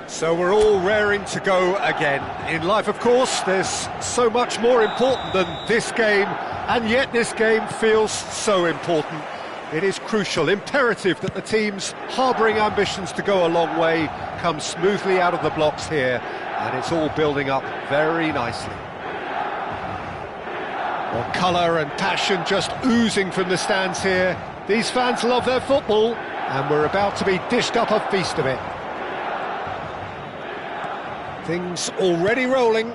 So we're all raring to go again. In life, of course, there's so much more important than this game, and yet this game feels so important. It is crucial, imperative that the teams harbouring ambitions to go a long way come smoothly out of the blocks here, and it's all building up very nicely. Well, colour and passion just oozing from the stands here. These fans love their football, and we're about to be dished up a feast of it. Things already rolling.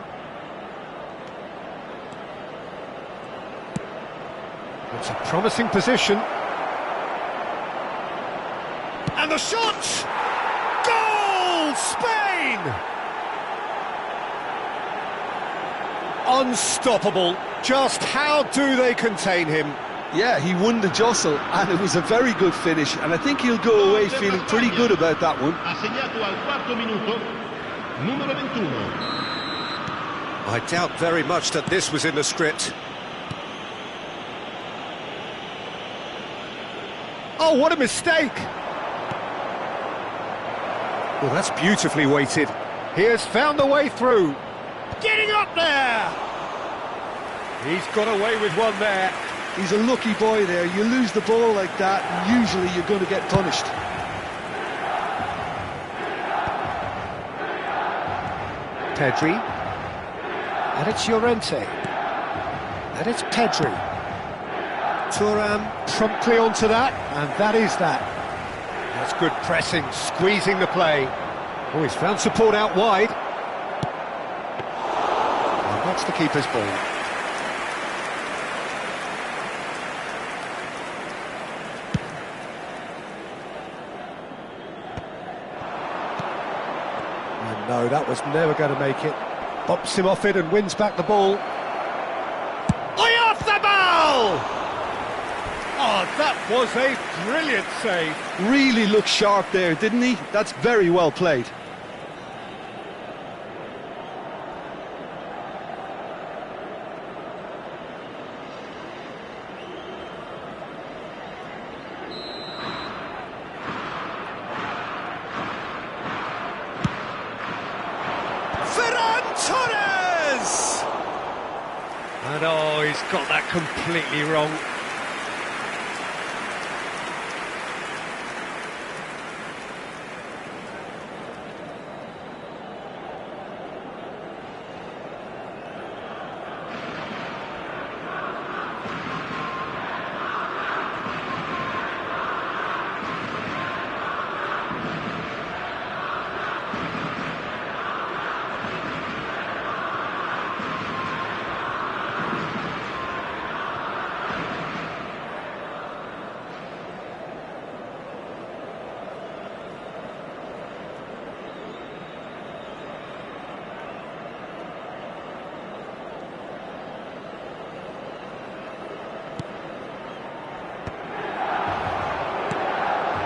It's a promising position. And the shot! Goal! Spain! Unstoppable. Just how do they contain him? Yeah, he won the jostle, and it was a very good finish, and I think he'll go away feeling pretty good about that one. I doubt very much that this was in the script. Oh, what a mistake! Well, that's beautifully weighted. He has found the way through. Getting up there! He's got away with one there. He's a lucky boy there. You lose the ball like that, and usually you're going to get punished. Pedri. And it's Llorente. And it's Pedri. Thuram promptly onto that, and that is that. That's good pressing, squeezing the play. Oh, he's found support out wide. And that's the keeper's ball. And no, that was never going to make it. Bops him off it and wins back the ball. Oh, that was a brilliant save. Really looked sharp there, didn't he? That's very well played. And oh, he's got that completely wrong.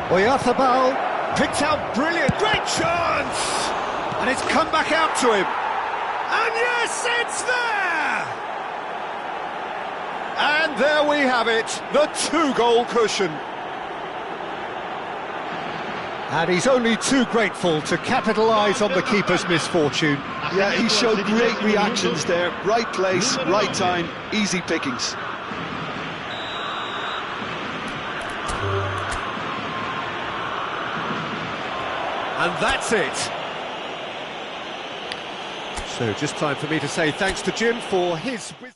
Oyarzábal picked out brilliant, great chance! And it's come back out to him. And yes, it's there! And there we have it, the two-goal cushion. And he's only too grateful to capitalise on the keeper's misfortune. Yeah, he showed great reactions there. Right place, right time, easy pickings. And that's it. So just time for me to say thanks to Jim for his wisdom.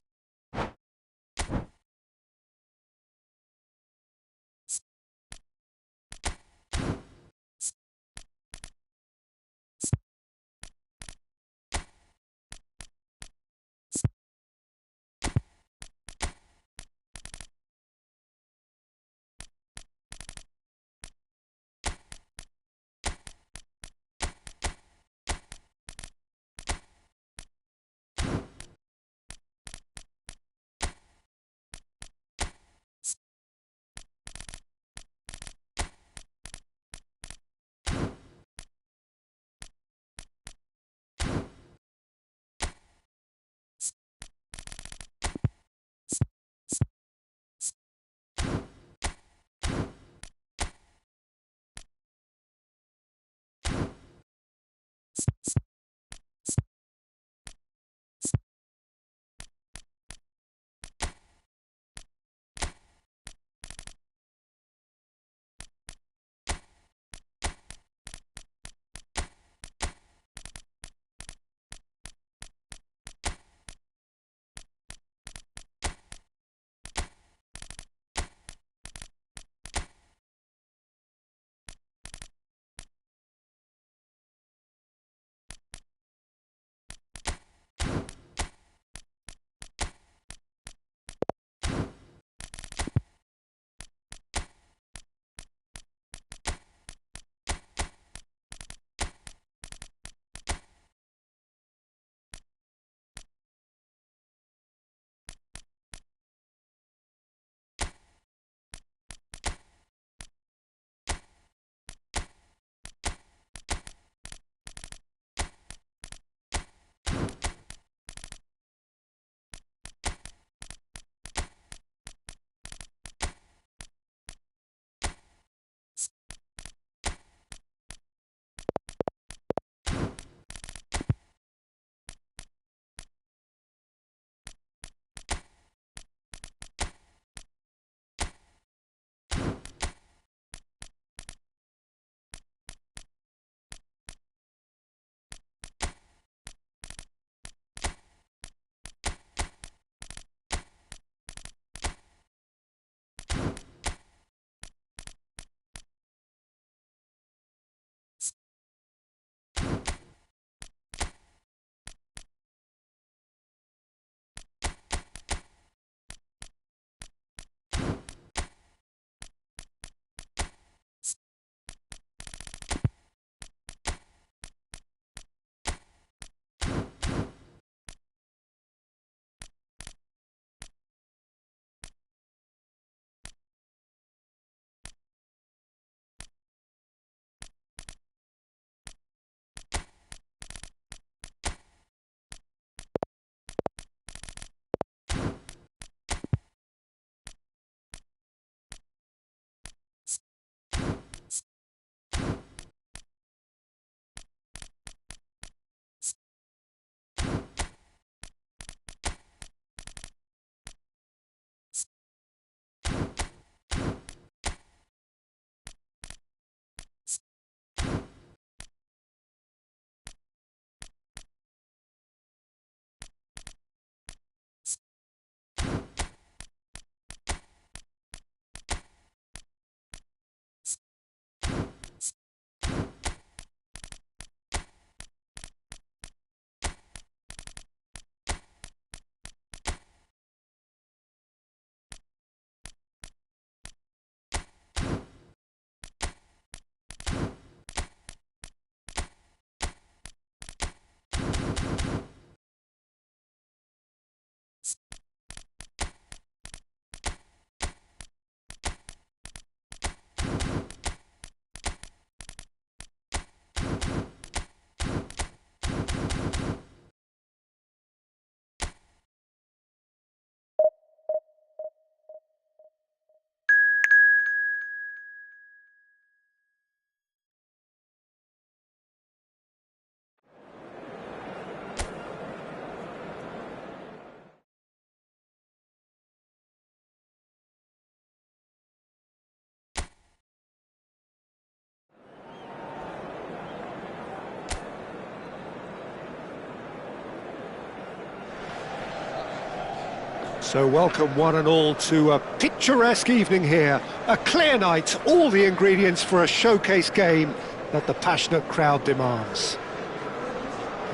So welcome one and all to a picturesque evening here. A clear night, all the ingredients for a showcase game that the passionate crowd demands.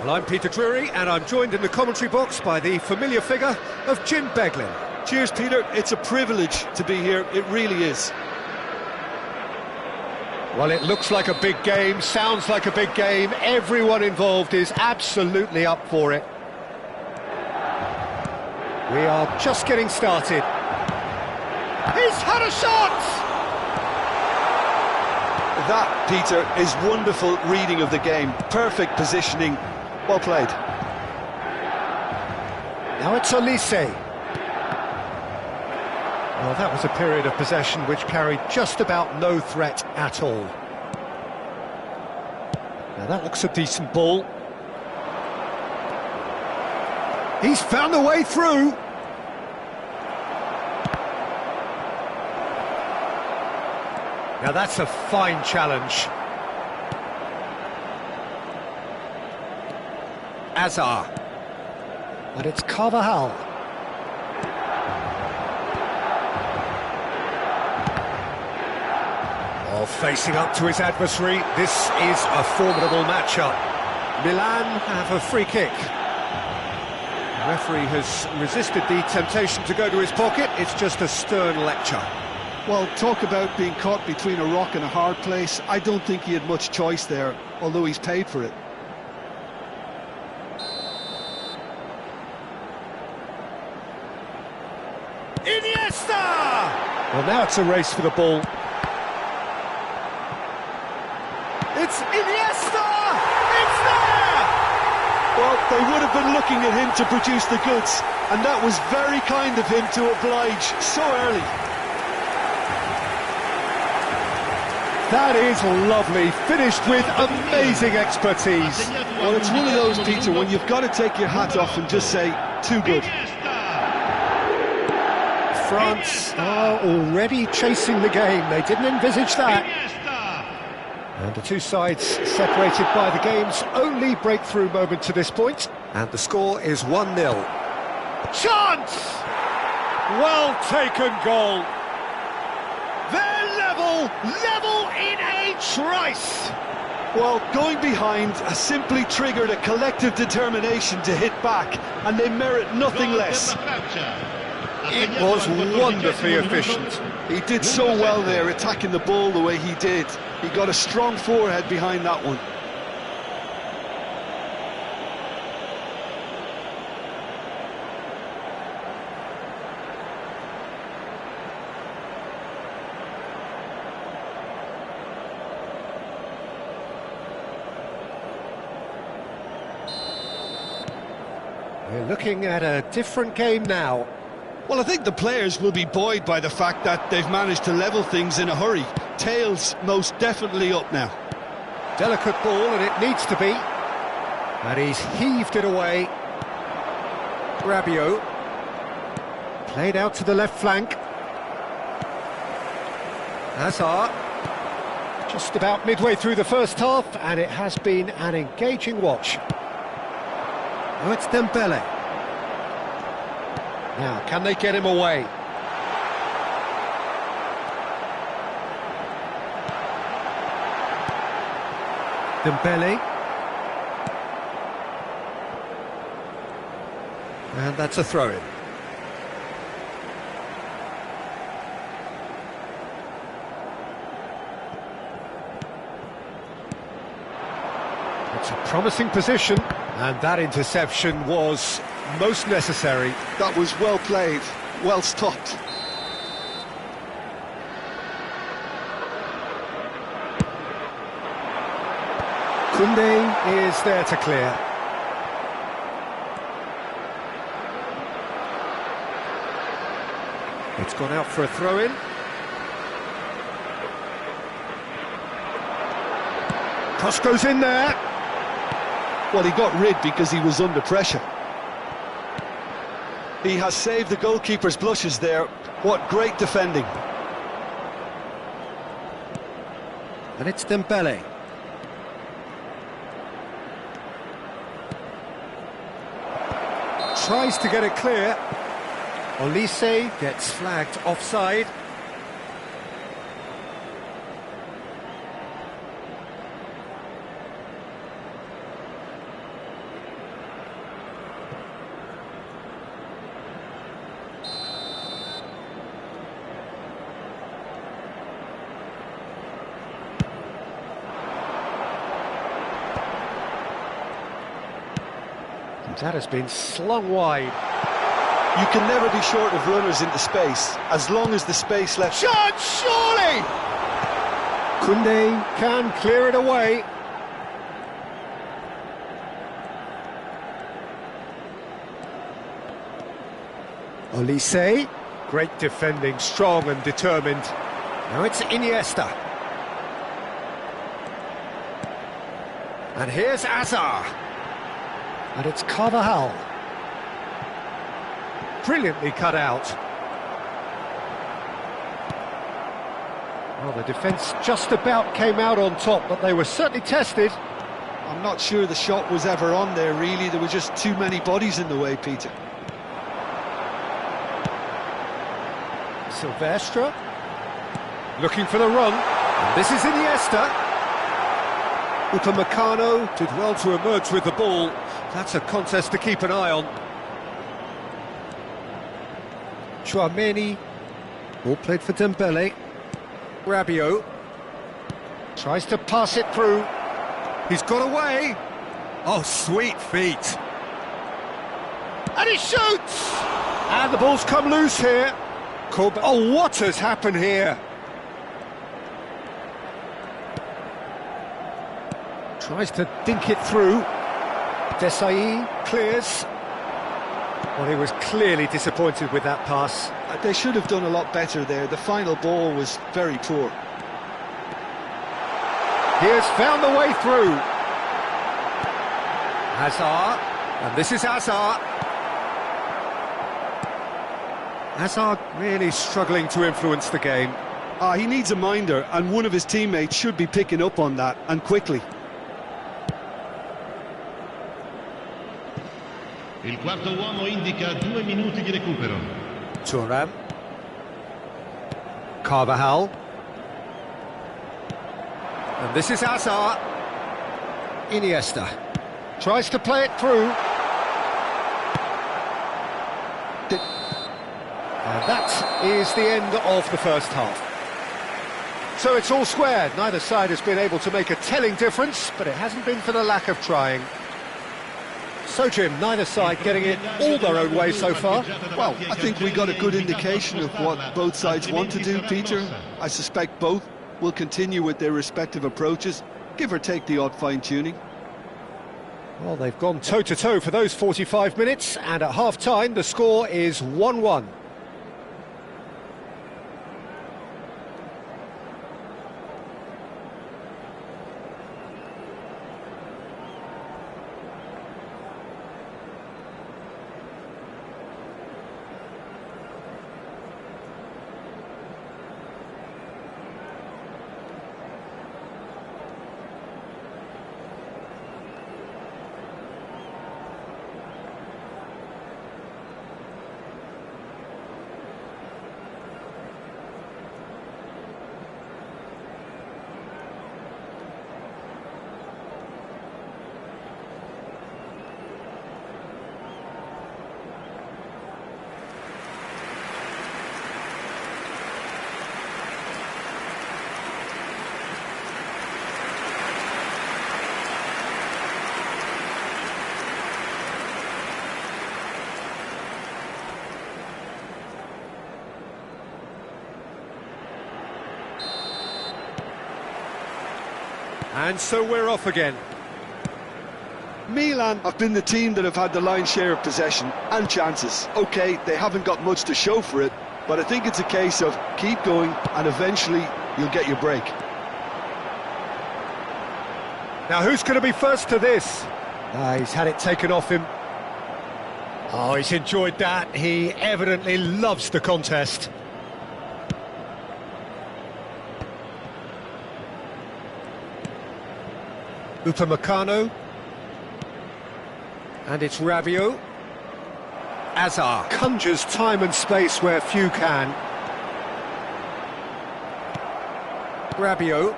Well, I'm Peter Drury, and I'm joined in the commentary box by the familiar figure of Jim Beglin. Cheers, Peter. It's a privilege to be here. It really is. Well, it looks like a big game, sounds like a big game. Everyone involved is absolutely up for it. We are just getting started. He's had a shot! That, Peter, is wonderful reading of the game. Perfect positioning. Well played. Now it's Olise. Well, that was a period of possession which carried just about no threat at all. Now that looks a decent ball. He's found a way through. Now that's a fine challenge. Azar. But it's Carvajal. Oh, facing up to his adversary, this is a formidable matchup. Milan have a free kick. The referee has resisted the temptation to go to his pocket. It's just a stern lecture. Well, talk about being caught between a rock and a hard place. I don't think he had much choice there, although he's paid for it. Iniesta! Well, now it's a race for the ball. It's Iniesta! It's there! Well, they would have been looking at him to produce the goods, and that was very kind of him to oblige so early. That is lovely, finished with amazing expertise. Well, it's one of those, Peter, when you've got to take your hat off and just say, too good. France are already chasing the game. They didn't envisage that. And the two sides separated by the game's only breakthrough moment to this point. And the score is 1-0. Chance! Well taken goal. They're level in a trice. Well, going behind has simply triggered a collective determination to hit back, and they merit nothing less. It was wonderfully efficient. He did so well there, attacking the ball the way he did. He got a strong forehead behind that one. We're looking at a different game now. Well, I think the players will be buoyed by the fact that they've managed to level things in a hurry. Tails most definitely up now. Delicate ball, and it needs to be. And he's heaved it away. Rabiot. Played out to the left flank. Hazard. Just about midway through the first half, and it has been an engaging watch. Now it's Dembele. Now, can they get him away? Dembele. And that's a throw-in. It's a promising position, and that interception was most necessary. That was well played, well stopped. Koundé is there to clear. It's gone out for a throw-in. Cross goes in there. Well, he got rid because he was under pressure. He has saved the goalkeeper's blushes there. What great defending. And it's Dembele. Tries to get it clear. Olise gets flagged offside. That has been slung wide. You can never be short of runners into space, as long as the space left... Shot, surely! Koundé can clear it away. Olise, great defending, strong and determined. Now it's Iniesta. And here's Azar. And it's Carvajal. Brilliantly cut out. Well, the defence just about came out on top, but they were certainly tested. I'm not sure the shot was ever on there, really. There were just too many bodies in the way, Peter. Silvestre. Looking for the run. And this is Iniesta. Upamecano did well to emerge with the ball. That's a contest to keep an eye on. Chouameni. Ball played for Dembele. Rabiot. Tries to pass it through. He's got away. Oh, sweet feet. And he shoots! And the ball's come loose here. Oh, what has happened here? Tries to dink it through. Desai clears. Well, he was clearly disappointed with that pass. They should have done a lot better there. The final ball was very poor. He has found the way through. Hazard, and this is Hazard. Hazard really struggling to influence the game. He needs a minder, and one of his teammates should be picking up on that, and quickly. Il quarto uomo indica 2 minuti di recupero. Thuram. Carvajal. And this is Azar. Iniesta. Tries to play it through. And that is the end of the first half. So it's all square. Neither side has been able to make a telling difference, but it hasn't been for the lack of trying. So, Jim, neither side getting it all their own way so far? Well, I think we got a good indication of what both sides want to do, Peter. I suspect both will continue with their respective approaches, give or take the odd fine-tuning. Well, they've gone toe-to-toe for those 45 minutes, and at half-time the score is 1-1. And so we're off again. Milan have been the team that have had the lion's share of possession and chances. OK, they haven't got much to show for it, but I think it's a case of keep going and eventually you'll get your break. Now who's going to be first to this? He's had it taken off him. Oh, he's enjoyed that. He evidently loves the contest. Upamecano. And it's Rabiot. Azar conjures time and space where few can. Rabiot.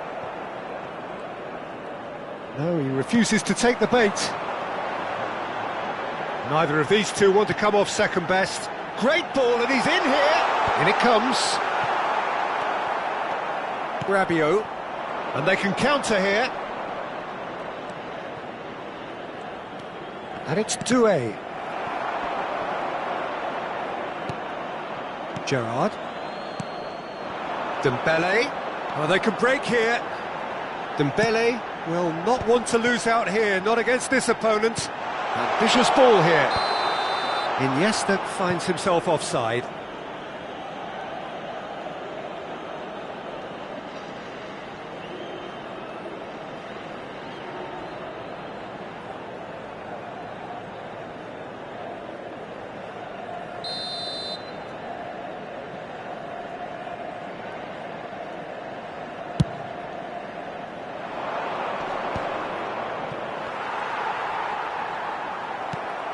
No, he refuses to take the bait. Neither of these two want to come off second best. Great ball, and he's in here. In it comes. Rabiot. And they can counter here. And it's Doué. Gerrard. Dembele. Oh, they can break here. Dembele will not want to lose out here, not against this opponent. Ambitious ball here. Iniesta finds himself offside.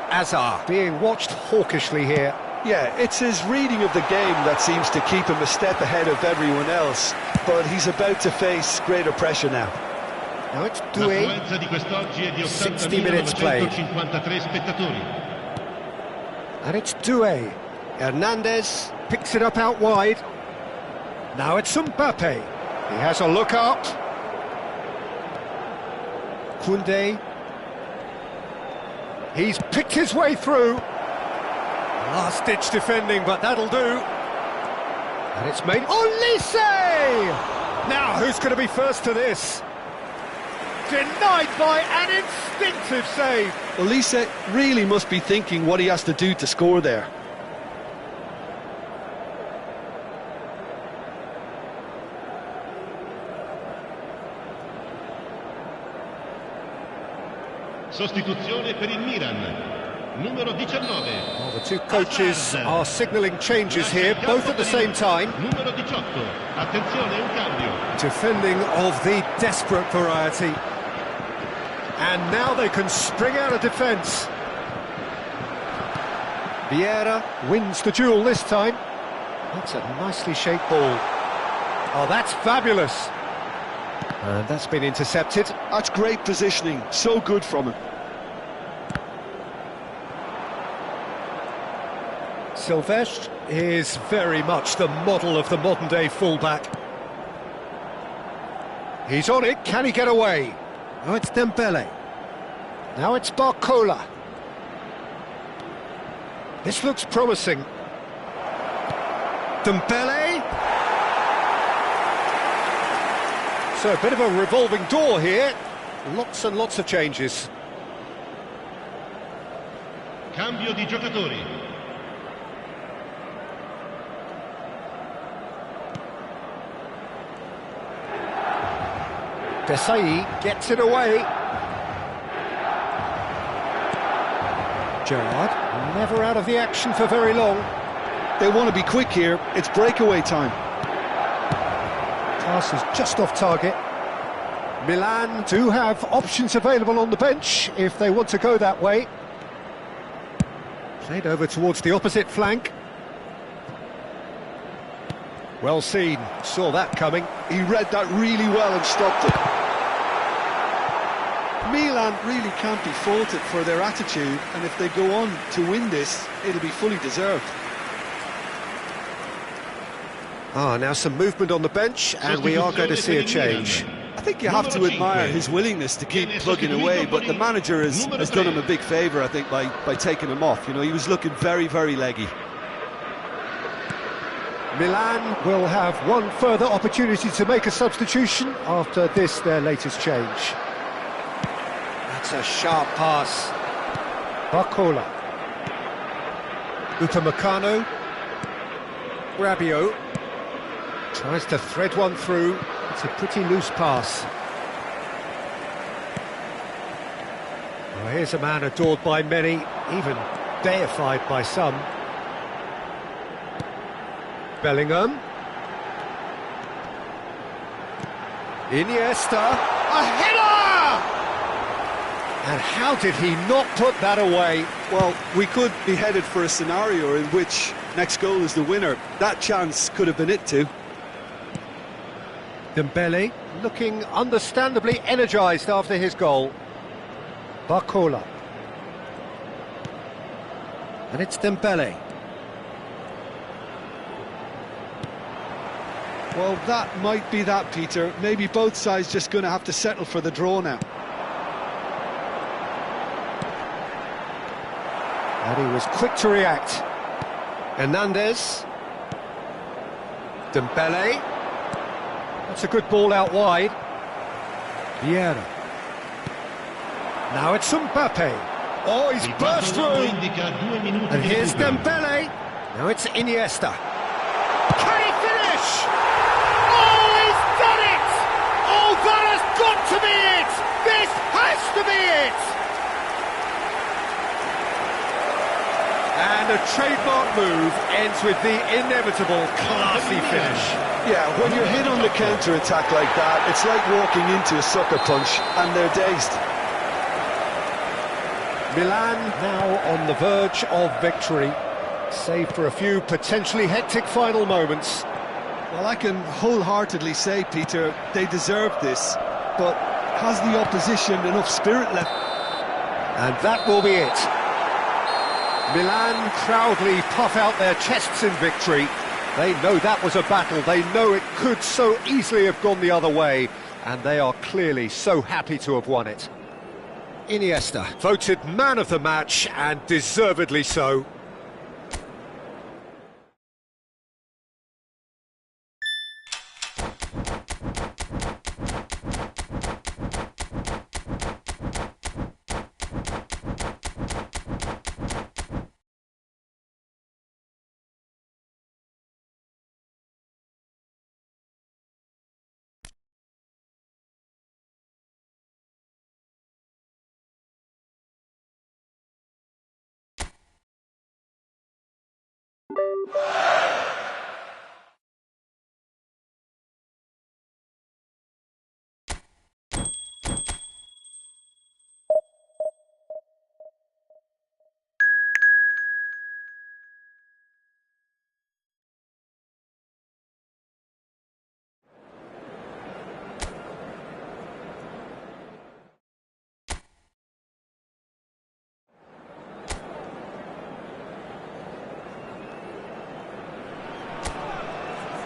Azar being watched hawkishly here. Yeah, it's his reading of the game that seems to keep him a step ahead of everyone else, but he's about to face greater pressure now. Now it's Doué. 60 minutes played. And it's Doué. Hernandez picks it up out wide. Now it's Mbappe. He has a look up. Koundé. He's picked his way through. Last-ditch defending, but that'll do. And it's made... Olise! Now, who's going to be first to this? Denied by an instinctive save. Olise really must be thinking what he has to do to score there. Sostituzione per il Milan, numero 19. Well, the two coaches are signalling changes here, both at the same time. Numero 18. Attenzione, un cambio. Defending of the desperate variety. And now they can spring out of defence. Vieira wins the duel this time. That's a nicely shaped ball. Oh, that's fabulous. And that's been intercepted. That's great positioning, so good from him. Silvestre is very much the model of the modern-day fullback. He's on it, can he get away? Oh, it's Dembele. Now it's Barcola. This looks promising. Dembele. So a bit of a revolving door here. Lots and lots of changes. Cambio di giocatori. Desai gets it away. Gerrard, never out of the action for very long. They want to be quick here, it's breakaway time. Pass is just off target. Milan do have options available on the bench if they want to go that way. Played over towards the opposite flank. Well seen, saw that coming. He read that really well and stopped it. Milan really can't be faulted for their attitude, and if they go on to win this, it'll be fully deserved. Now some movement on the bench, and we are going to see a change. I think you have to admire his willingness to keep plugging away, but the manager has done him a big favour, I think, by taking him off. You know, he was looking very, very leggy. Milan will have one further opportunity to make a substitution after this, their latest change. That's a sharp pass. Barcola. Upamecano. Rabiot. Tries to thread one through. It's a pretty loose pass. Well, here's a man adored by many, even deified by some. Bellingham. Iniesta. A header! And how did he not put that away? Well, we could be headed for a scenario in which next goal is the winner. That chance could have been it too. Dembele looking understandably energised after his goal. Barcola. And it's Dembele. Well, that might be that, Peter. Maybe both sides just going to have to settle for the draw now. And he was quick to react. Hernandez. Dembele. That's a good ball out wide. Vieira. Now it's Mbappe. Oh, he's burst through. And here's Dembele. Now it's Iniesta. Can he finish? Oh, he's done it! Oh, that has got to be it! This has to be it! And a trademark move ends with the inevitable classy finish. Yeah, when you're hit on the counter-attack like that, it's like walking into a sucker punch, and they're dazed. Milan now on the verge of victory, save for a few potentially hectic final moments. Well, I can wholeheartedly say, Peter, they deserve this, but has the opposition enough spirit left? And that will be it. Milan proudly puff out their chests in victory. They know that was a battle, they know it could so easily have gone the other way, and they are clearly so happy to have won it. Iniesta, voted man of the match, and deservedly so.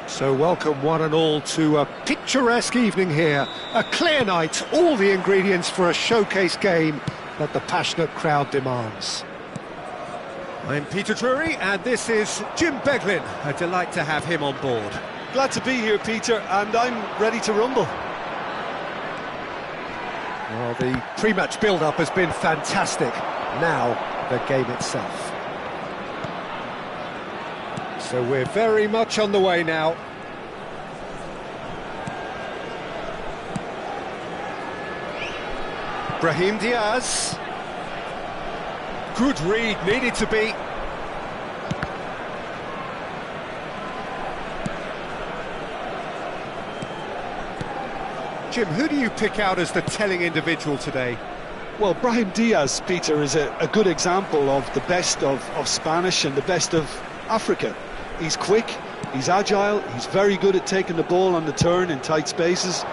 So welcome one and all to a picturesque evening here, a clear night, all the ingredients for a showcase game that the passionate crowd demands. I'm Peter Drury and this is Jim Beglin, a delight to have him on board. Glad to be here, Peter, and I'm ready to rumble. Well, the pre-match build-up has been fantastic, now the game itself. So we're very much on the way now. Brahim Diaz. Good read, needed to be. Jim, who do you pick out as the telling individual today? Well, Brahim Diaz, Peter, is a good example of the best of Spanish and the best of Africa. He's quick, he's agile, he's very good at taking the ball on the turn in tight spaces.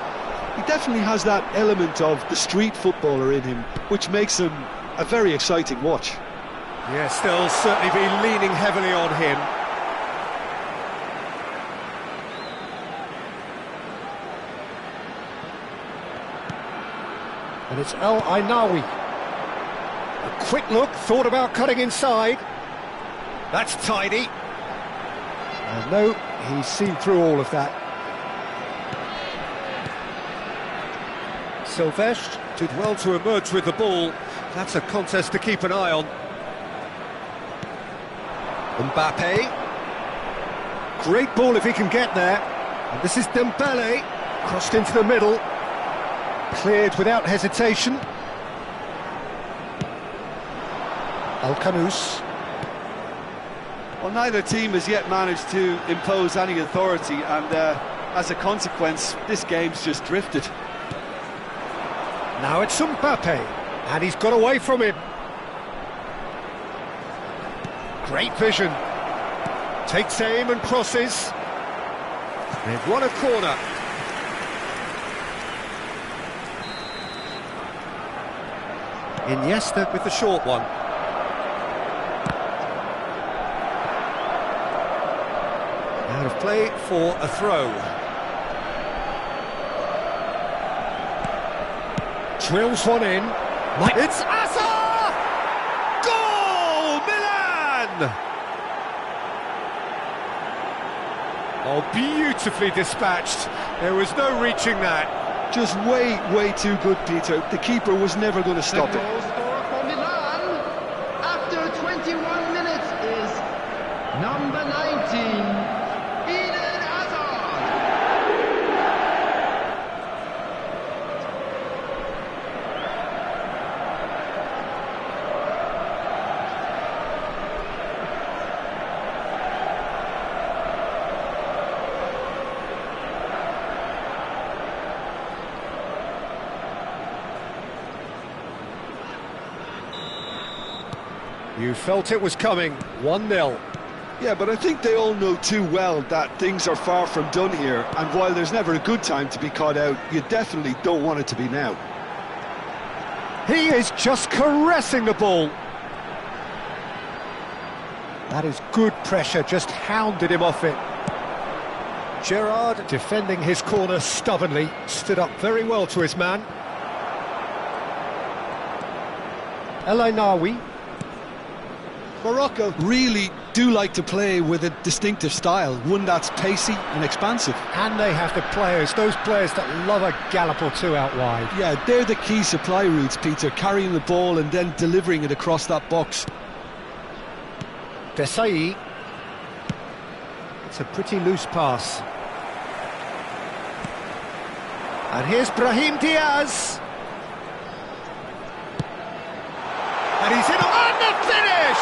He definitely has that element of the street footballer in him, which makes him a very exciting watch. Yes, they'll certainly be leaning heavily on him. And it's El Ainawi. A quick look, thought about cutting inside. That's tidy. And no, he's seen through all of that. Silvestre did well to emerge with the ball. That's a contest to keep an eye on. Mbappe. Great ball if he can get there. And this is Dembele. Crossed into the middle. Cleared without hesitation. Al-Kanous. Well, neither team has yet managed to impose any authority, and as a consequence, this game's just drifted. Now it's Mbappe. And he's got away from him. Great vision. Takes aim and crosses. They've won a corner. Iniesta with the short one. Out of play for a throw. Drills one in. It's Asa! Goal! Milan! Oh, beautifully dispatched. There was no reaching that. Just way too good, Peter. The keeper was never going to stop The it. goal scorer for Milan after 21 minutes is number 19, Eden Hazard. You felt it was coming. 1-0. Yeah, but I think they all know too well that things are far from done here, and while there's never a good time to be caught out, you definitely don't want it to be now. He is just caressing the ball. That is good pressure, just hounded him off it. Gerrard defending his corner stubbornly, stood up very well to his man. El Ainaoui. Morocco really do like to play with a distinctive style, one that's pacey and expansive. And they have the players, those players that love a gallop or two out wide. Yeah, they're the key supply routes, Peter, carrying the ball and then delivering it across that box. Desai. It's a pretty loose pass. And here's Brahim Diaz. And he's in on the finish!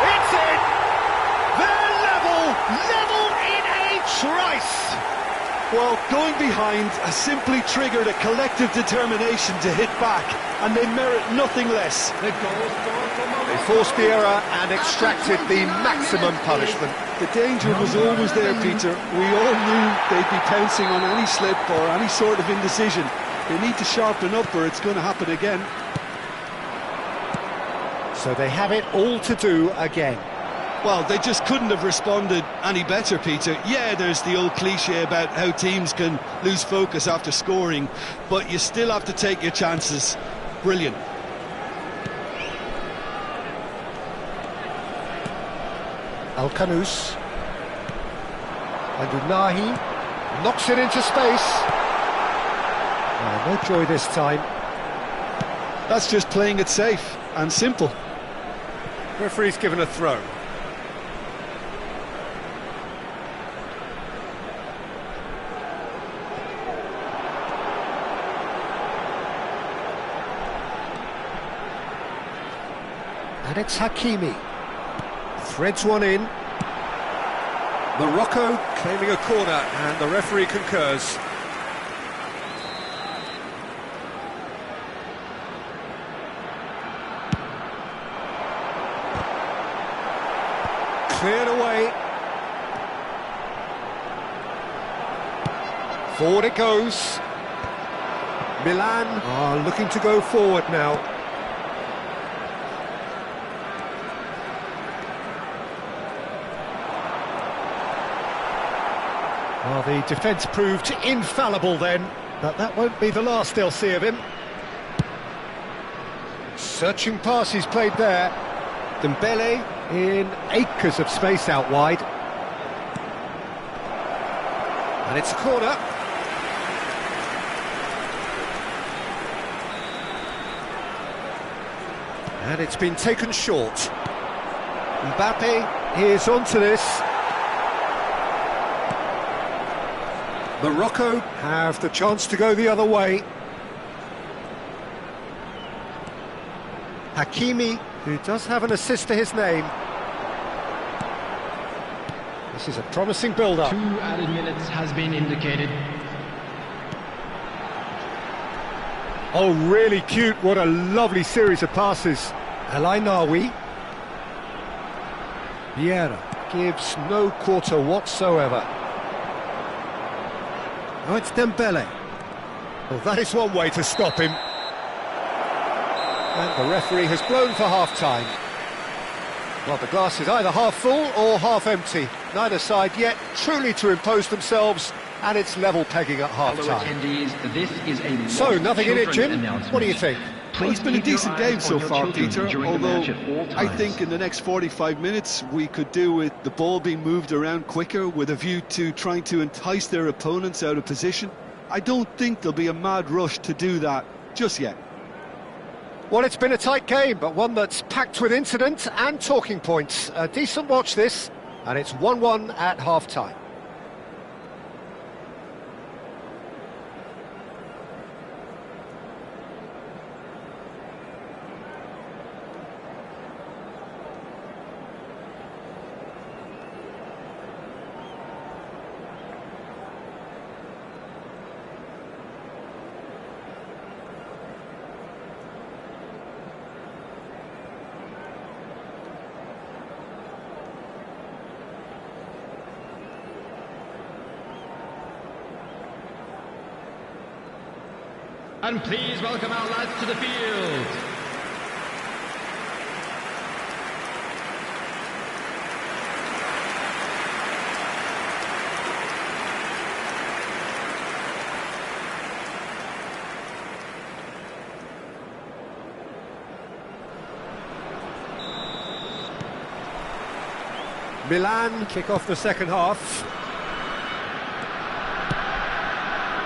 It's in! They're level in a trice! Well, going behind has simply triggered a collective determination to hit back, and they merit nothing less. The goal scorer for Morocco. They forced the error and extracted the maximum punishment. The danger was always there, Peter. We all knew they'd be pouncing on any slip or any sort of indecision. They need to sharpen up or it's going to happen again. So they have it all to do again. Well, they just couldn't have responded any better, Peter. Yeah, there's the old cliche about how teams can lose focus after scoring, but you still have to take your chances. Brilliant. Al-Kanous. And Unahi knocks it into space. No joy this time. That's just playing it safe and simple. Referee's given a throw. And it's Hakimi. Threads one in. Morocco claiming a corner, and the referee concurs. Cleared away. Forward it goes. Milan are looking to go forward now. Well, the defence proved infallible then, but that won't be the last they'll see of him. Searching pass he's played there. Dembele in acres of space out wide. And it's a corner. And it's been taken short. Mbappe is onto this. Morocco have the chance to go the other way. Hakimi, who does have an assist to his name. This is a promising build-up. 2 added minutes has been indicated. Oh, really cute. What a lovely series of passes. Elainawi. Vieira gives no quarter whatsoever. Now it's Dembele. Well, that is one way to stop him. And the referee has blown for half-time. Well, the glass is either half full or half empty. Neither side yet truly to impose themselves, and it's level pegging at half-time. This is a So, nothing in it, Jim? What do you think? Well, it's been a decent game so far, Peter, although I think in the next 45 minutes we could do with the ball being moved around quicker with a view to trying to entice their opponents out of position. I don't think there'll be a mad rush to do that just yet. Well, it's been a tight game, but one that's packed with incident and talking points. A decent watch this, and it's 1-1 at half-time. And please welcome our lads to the field. Milan kick off the second half.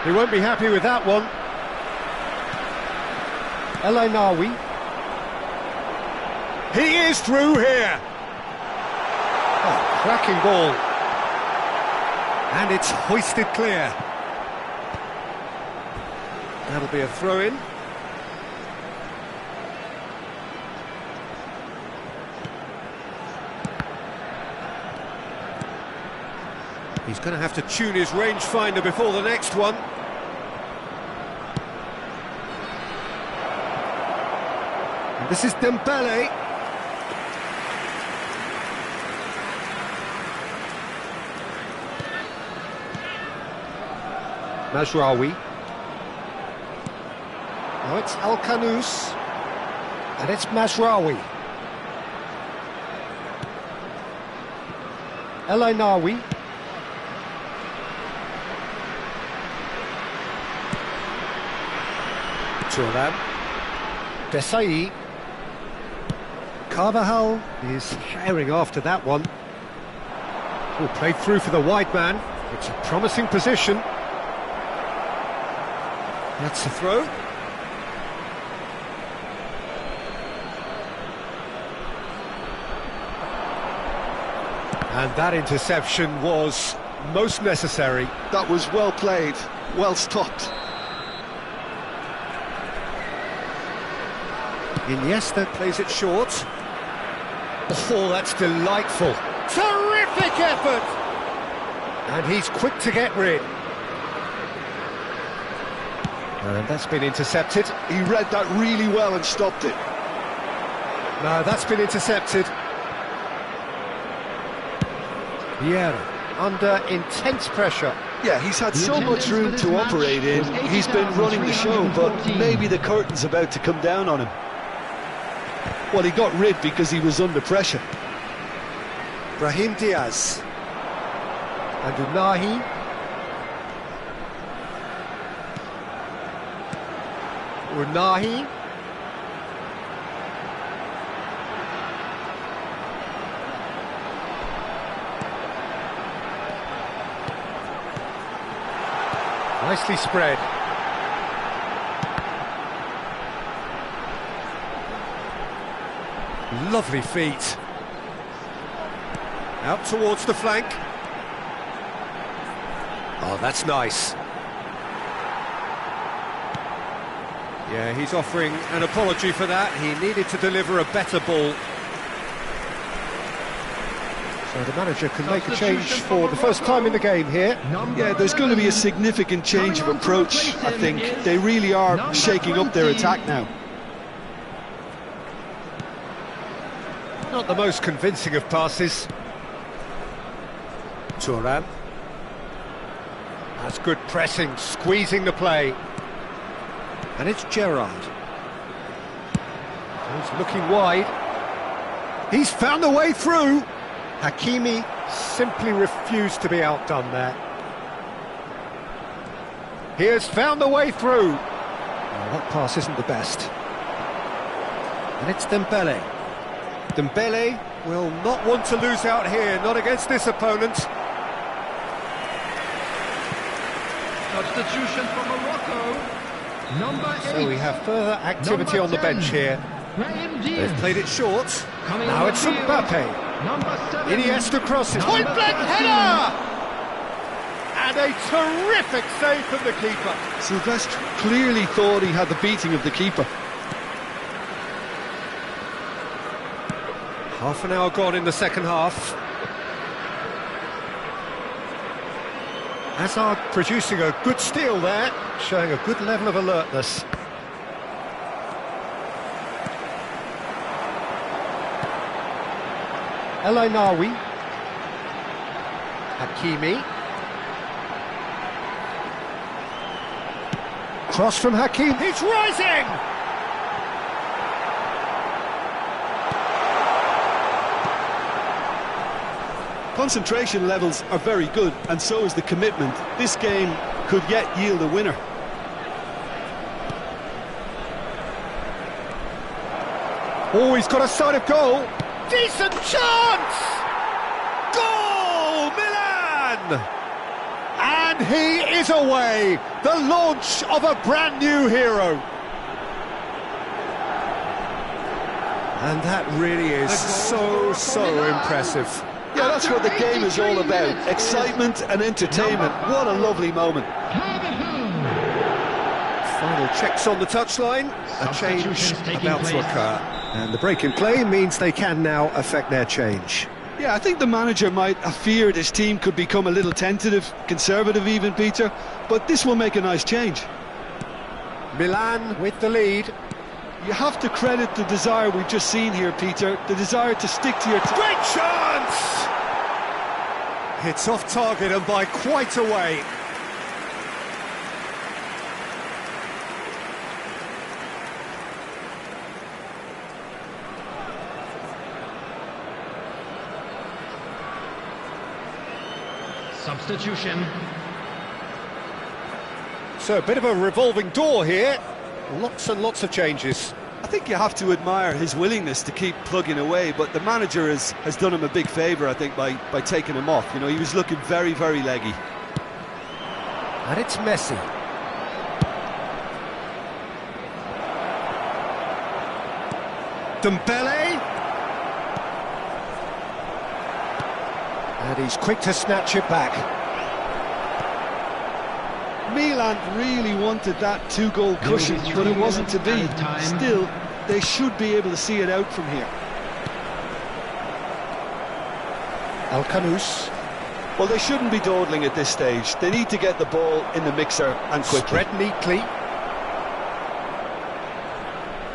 He won't be happy with that one. Elainawi. He is through here. Oh, cracking ball. And it's hoisted clear. That'll be a throw-in. He's going to have to tune his rangefinder before the next one. And this is Dembele. Mazraoui. Now it's El Kanous. And it's Mazraoui. Elainawi. Turan. Desai. Carvajal is herring after that one. Oh, played through for the wide man. It's a promising position. That's a throw. And that interception was most necessary. That was well played, well stopped. Iniesta plays it short. Oh, that's delightful. Terrific effort! And he's quick to get rid. And that's been intercepted. He read that really well and stopped it. No, that's been intercepted. Vieira under intense pressure. Yeah, he's had so much room to operate in. He's been running the show, but maybe the curtain's about to come down on him. Well, he got rid because he was under pressure. Brahim Diaz. And Unahi. Unahi. Nicely spread. Lovely feet. Out towards the flank. Oh, that's nice. Yeah, he's offering an apology for that. He needed to deliver a better ball. So the manager can make a change for the first time in the game here. Yeah, there's going to be a significant change of approach, I think. They really are shaking up their attack now. Not the most convincing of passes. Thuram. That's good pressing, squeezing the play. And it's Gerrard. He's looking wide. He's found the way through. Hakimi simply refused to be outdone there. He has found the way through. Well, that pass isn't the best. And it's Dembele. Dembele will not want to lose out here, not against this opponent. Substitution for Morocco. Number 8. So we have further activity on the bench here. They've played it short. Now it's Mbappe. Number 7. Iniesta crosses. Point blank header! And a terrific save from the keeper. Silvestre clearly thought he had the beating of the keeper. Half an hour gone in the second half. Hazard producing a good steal there, showing a good level of alertness. El Ainaoui. Hakimi. Cross from Hakimi. He's rising! Concentration levels are very good, and so is the commitment. This game could yet yield a winner. Oh, he's got a sight of goal. Decent chance! Goal, Milan! And he is away. The launch of a brand new hero. And that really is so impressive. Yeah, that's what the game is all about. Excitement and entertainment. What a lovely moment. Final checks on the touchline. A change about to occur. And the break in play means they can now affect their change. Yeah, I think the manager might have feared his team could become a little tentative, conservative even, Peter, but this will make a nice change. Milan with the lead. You have to credit the desire we've just seen here, Peter, the desire to stick to your... Great chance! It's off target and by quite a way. Substitution. So a bit of a revolving door here. Lots and lots of changes. I think you have to admire his willingness to keep plugging away, but the manager has done him a big favour, I think, by taking him off. You know, he was looking very, very leggy. And it's Messi. Dembele. And he's quick to snatch it back. Milan really wanted that two-goal cushion, but it wasn't to be. Still, they should be able to see it out from here. Alcanus. Well, they shouldn't be dawdling at this stage. They need to get the ball in the mixer and quickly. Spread neatly.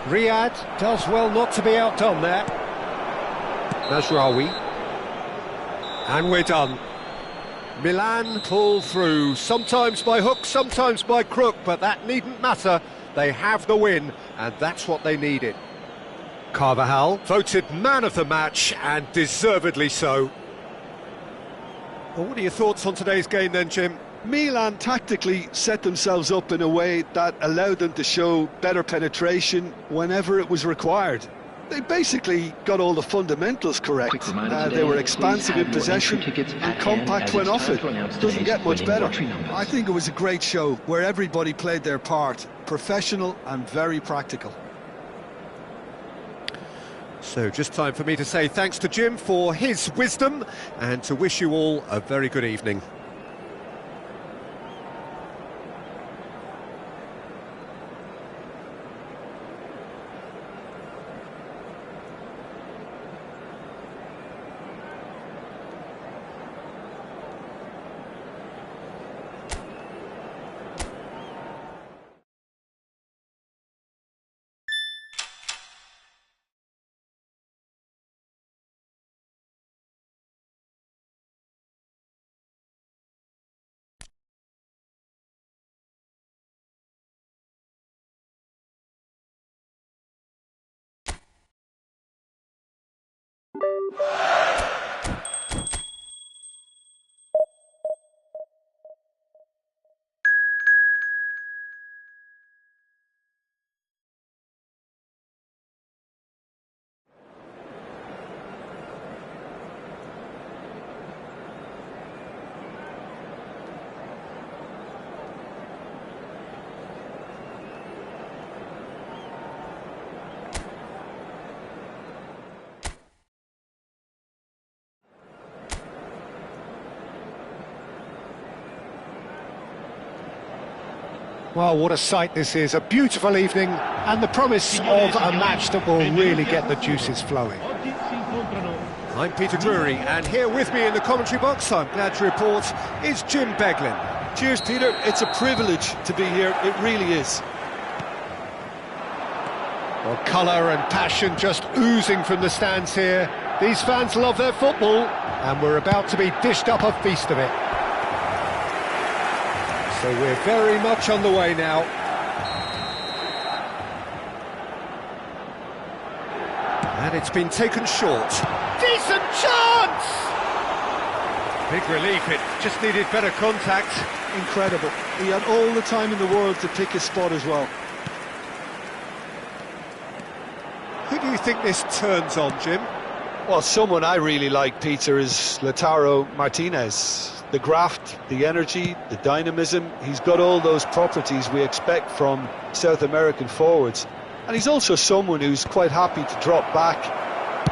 Riyad does well not to be outdone there. Mazraoui. And we're done. Milan pull through, sometimes by hook, sometimes by crook, but that needn't matter. They have the win, and that's what they needed. Carvajal, voted man of the match, and deservedly so. Well, what are your thoughts on today's game then, Jim? Milan tactically set themselves up in a way that allowed them to show better penetration whenever it was required. They basically got all the fundamentals correct. They were expansive in possession and compact when offered. Doesn't get much better. I think it was a great show where everybody played their part, professional and very practical. So just time for me to say thanks to Jim for his wisdom and to wish you all a very good evening. Well, what a sight this is, a beautiful evening and the promise of a match that will really get the juices flowing. Oggi si incontrano. I'm Peter Drury, and here with me in the commentary box, I'm glad to report, is Jim Beglin. Cheers, Peter. It's a privilege to be here. It really is. Well, colour and passion just oozing from the stands here. These fans love their football, and we're about to be dished up a feast of it. So we're very much on the way now. And it's been taken short. Decent chance! Big relief, it just needed better contact. Incredible. He had all the time in the world to pick his spot as well. Who do you think this turns on, Jim? Well, someone I really like, Peter, is Lautaro Martinez. The graft, the energy, the dynamism, he's got all those properties we expect from South American forwards. And he's also someone who's quite happy to drop back,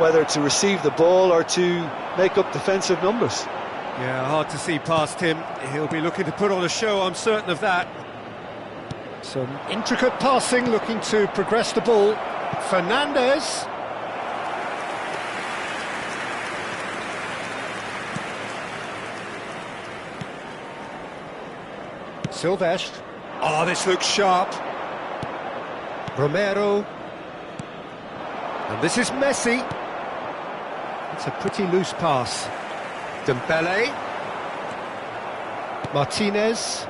whether to receive the ball or to make up defensive numbers. Yeah, hard to see past him. He'll be looking to put on a show, I'm certain of that. Some intricate passing, looking to progress the ball. Fernandes. Silvestre. Oh, this looks sharp. Romero. And this is Messi. It's a pretty loose pass. Dembele. Martinez.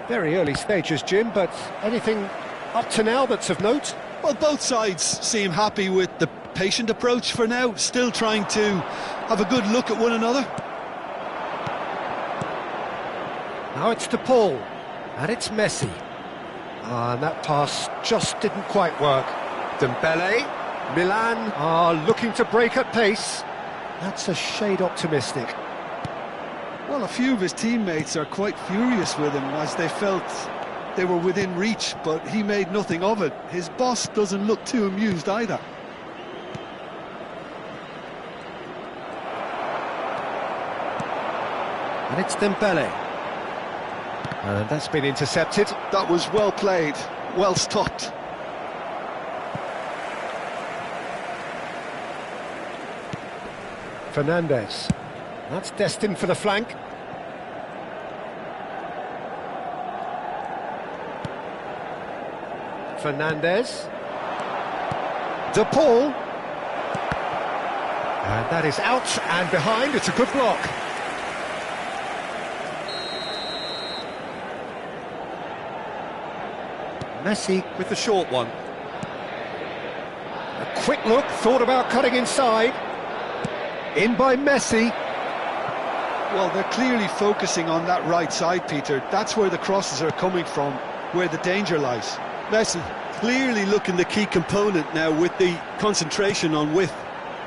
Very early stages, Jim, but anything up to now that's of note? Well, both sides seem happy with the patient approach for now, still trying to have a good look at one another. Now it's to Paul, and it's Messi. And that pass just didn't quite work. Dembele, Milan are looking to break at pace. That's a shade optimistic. Well, a few of his teammates are quite furious with him as they felt they were within reach, but he made nothing of it. His boss doesn't look too amused either. And it's Dembele. And that's been intercepted. That was well played, well stopped. Fernandes. That's destined for the flank. Fernandes. De Paul. And that is out and behind. It's a good block. Messi with the short one. A quick look, thought about cutting inside. In by Messi. Well, they're clearly focusing on that right side, Peter. That's where the crosses are coming from, where the danger lies. Messi clearly looking the key component now with the concentration on width.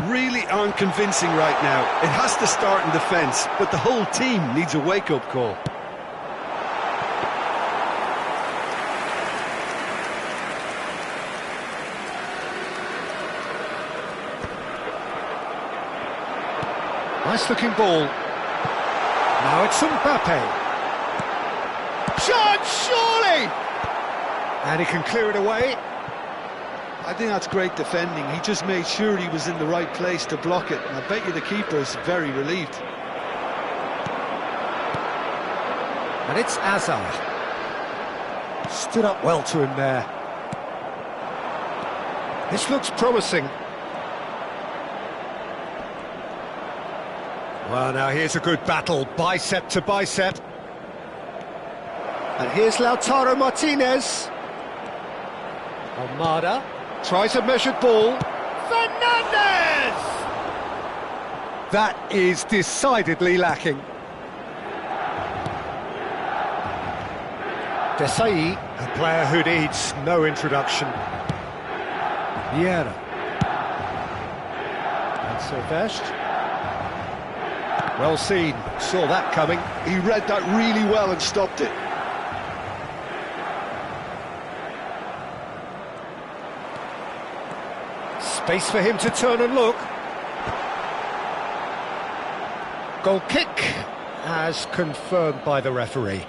Really aren't convincing right now. It has to start in defence, but the whole team needs a wake-up call. Nice looking ball. Now it's Mbappe. Chance, surely! And he can clear it away. I think that's great defending. He just made sure he was in the right place to block it. And I bet you the keeper's very relieved. And it's Hazard. Stood up well to him there. This looks promising. Well, now here's a good battle, bicep to bicep. And here's Lautaro Martinez. Almada tries a measured ball. Fernandez! That is decidedly lacking. Desai, a player who needs no introduction. Vieira. And Silvestre. Well seen, saw that coming. He read that really well and stopped it. Space for him to turn and look. Goal kick, as confirmed by the referee.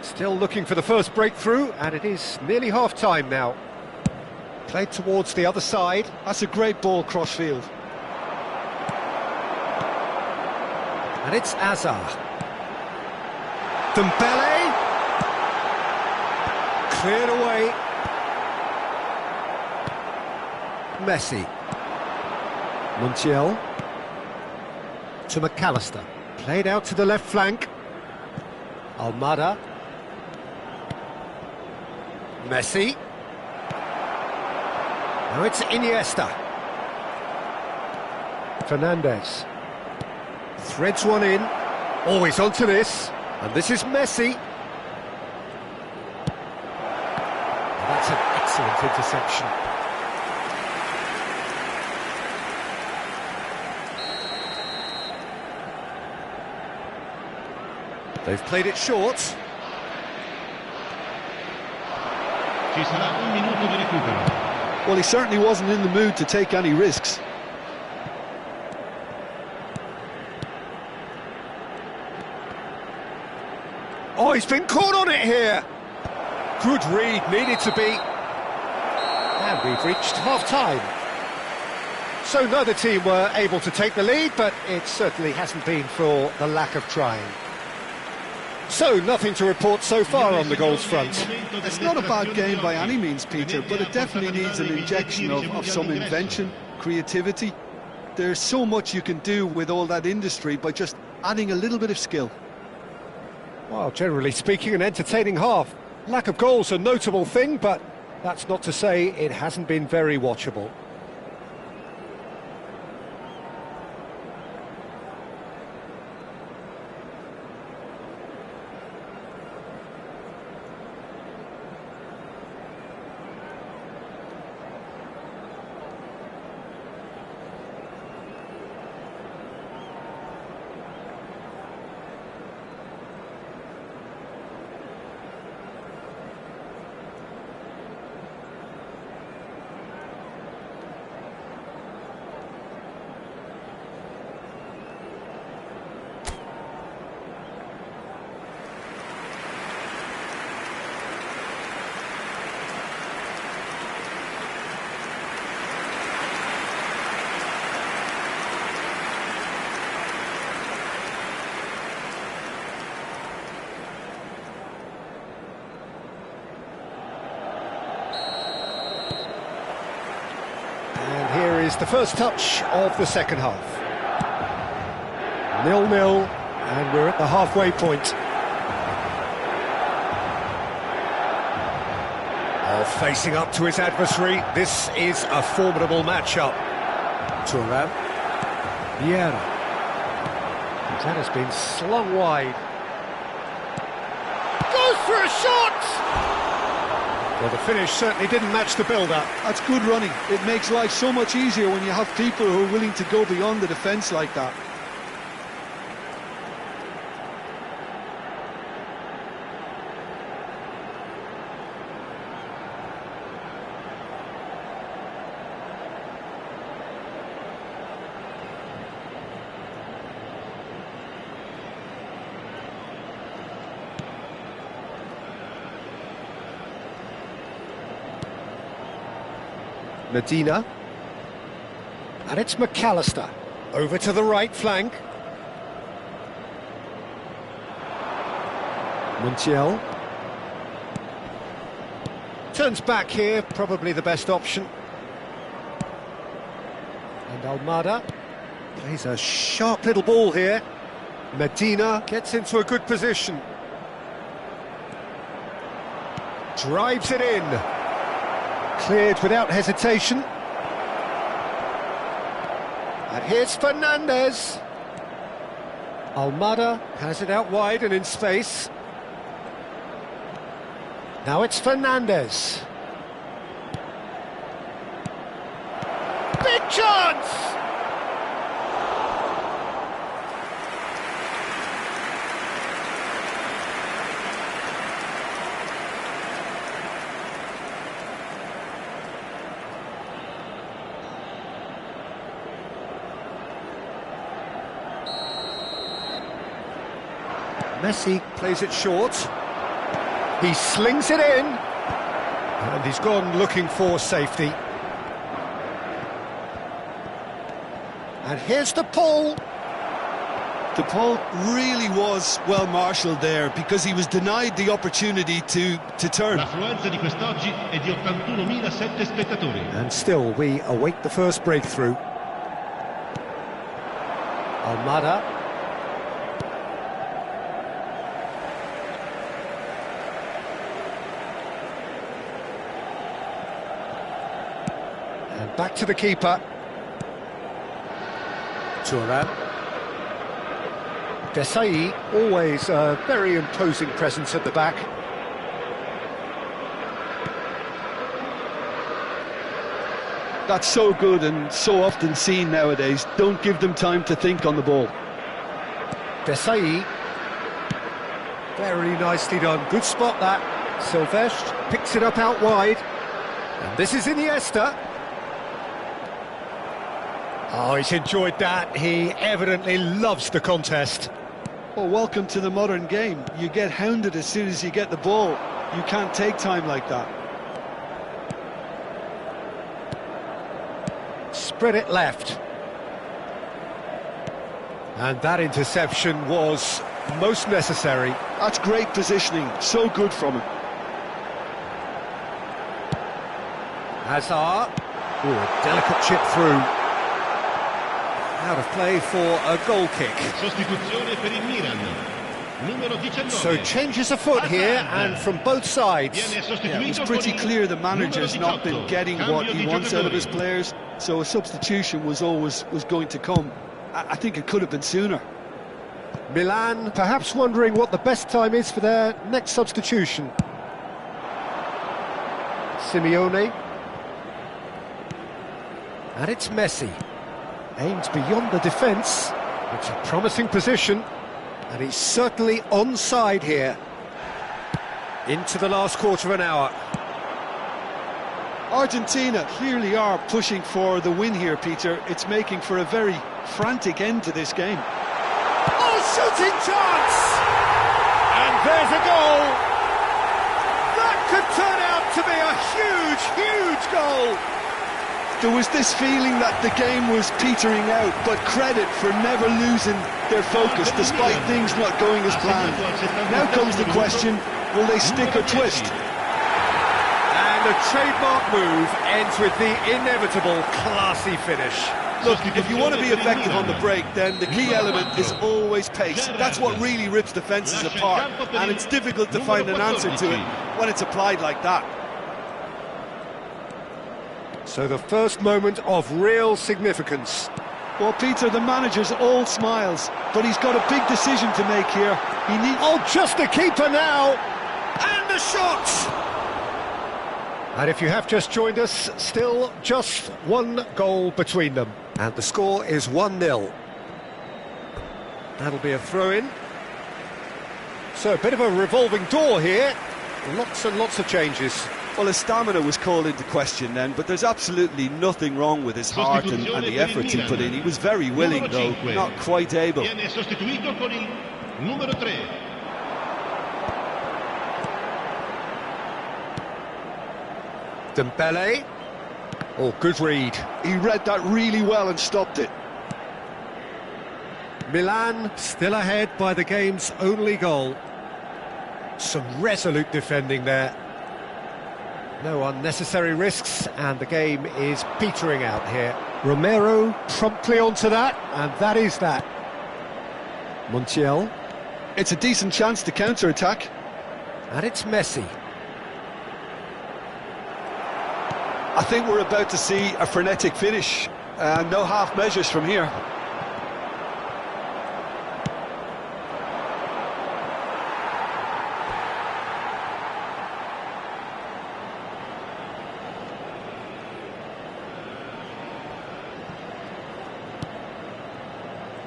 Still looking for the first breakthrough, and it is nearly half-time now. Played towards the other side. That's a great ball cross-field. And it's Azar. Dembele. Cleared away. Messi. Montiel. To McAllister. Played out to the left flank. Almada. Messi. Now it's Iniesta. Fernandez. Threads one in. Always onto this. And this is Messi. That's an excellent interception. They've played it short. Ci sarà un minuto di recupero. Well, he certainly wasn't in the mood to take any risks. Oh, he's been caught on it here. Good read, needed to be. And we've reached half-time. So neither team were able to take the lead, but it certainly hasn't been for the lack of trying. So, nothing to report so far on the goals front. It's not a bad game by any means, Peter, but it definitely needs an injection of some invention, creativity. There's so much you can do with all that industry by just adding a little bit of skill. Well, generally speaking, an entertaining half. Lack of goals a notable thing, but that's not to say it hasn't been very watchable. Is the first touch of the second half. 0-0, and we're at the halfway point. Oh, facing up to his adversary, this is a formidable matchup. Thuram. Vieira. That has been slung wide. Goes for a shot! Well, the finish certainly didn't match the build-up. That's good running. It makes life so much easier when you have people who are willing to go beyond the defence like that. Medina. And it's McAllister. Over to the right flank. Montiel. Turns back here, probably the best option. And Almada plays a sharp little ball here. Medina gets into a good position. Drives it in. Cleared without hesitation. And here's Fernandez. Almada has it out wide and in space. Now it's Fernandez. Big chance! Messi plays it short. He slings it in. And he's gone looking for safety. And here's the pull. The pull really was well marshalled there because he was denied the opportunity to turn. L'affluenza di quest'oggi è di 81.007 spettatori. And still we await the first breakthrough. Almada. And back to the keeper. Thuram. Desai, always a very imposing presence at the back. That's so good and so often seen nowadays. Don't give them time to think on the ball. Desai. Very nicely done. Good spot that. Silvestre picks it up out wide. And this is Iniesta. Oh, he's enjoyed that. He evidently loves the contest. Well, welcome to the modern game. You get hounded as soon as you get the ball. You can't take time like that. Spread it left. And that interception was most necessary. That's great positioning. So good from him. Hazard. Ooh, a delicate chip through. Out of play for a goal kick. Sostituzione per il Milan. Numero 19. So changes afoot here and from both sides. Yeah, it was pretty clear the manager's not been getting what he wants out of his players, so a substitution was going to come. I think it could have been sooner. Milan perhaps wondering what the best time is for their next substitution. Simeone. And it's Messi. Aims beyond the defence. It's a promising position. And he's certainly onside here. Into the last quarter of an hour. Argentina clearly are pushing for the win here, Peter. It's making for a very frantic end to this game. Oh, shooting chance! And there's a goal! That could turn out to be a huge, huge goal! There was this feeling that the game was petering out, but credit for never losing their focus despite things not going as planned. Now comes the question, will they stick or twist? And the trademark move ends with the inevitable classy finish. Look, if you want to be effective on the break, then the key element is always pace. That's what really rips defences apart, and it's difficult to find an answer to it when it's applied like that. So the first moment of real significance. Well, Peter, the manager's all smiles, but he's got a big decision to make here. He needs... Oh, just the keeper now! And the shot! And if you have just joined us, still just one goal between them. And the score is 1-0. That'll be a throw-in. So a bit of a revolving door here. Lots and lots of changes. Well, his stamina was called into question then, but there's absolutely nothing wrong with his heart and the effort he put in. He was very willing, though, not quite able. Viene sostituito con il numero 3. Dembele. Oh, good read. He read that really well and stopped it. Milan still ahead by the game's only goal. Some resolute defending there. No unnecessary risks, and the game is petering out here. Romero promptly onto that, and that is that. Montiel. It's a decent chance to counter-attack. And it's Messi. I think we're about to see a frenetic finish. No half measures from here.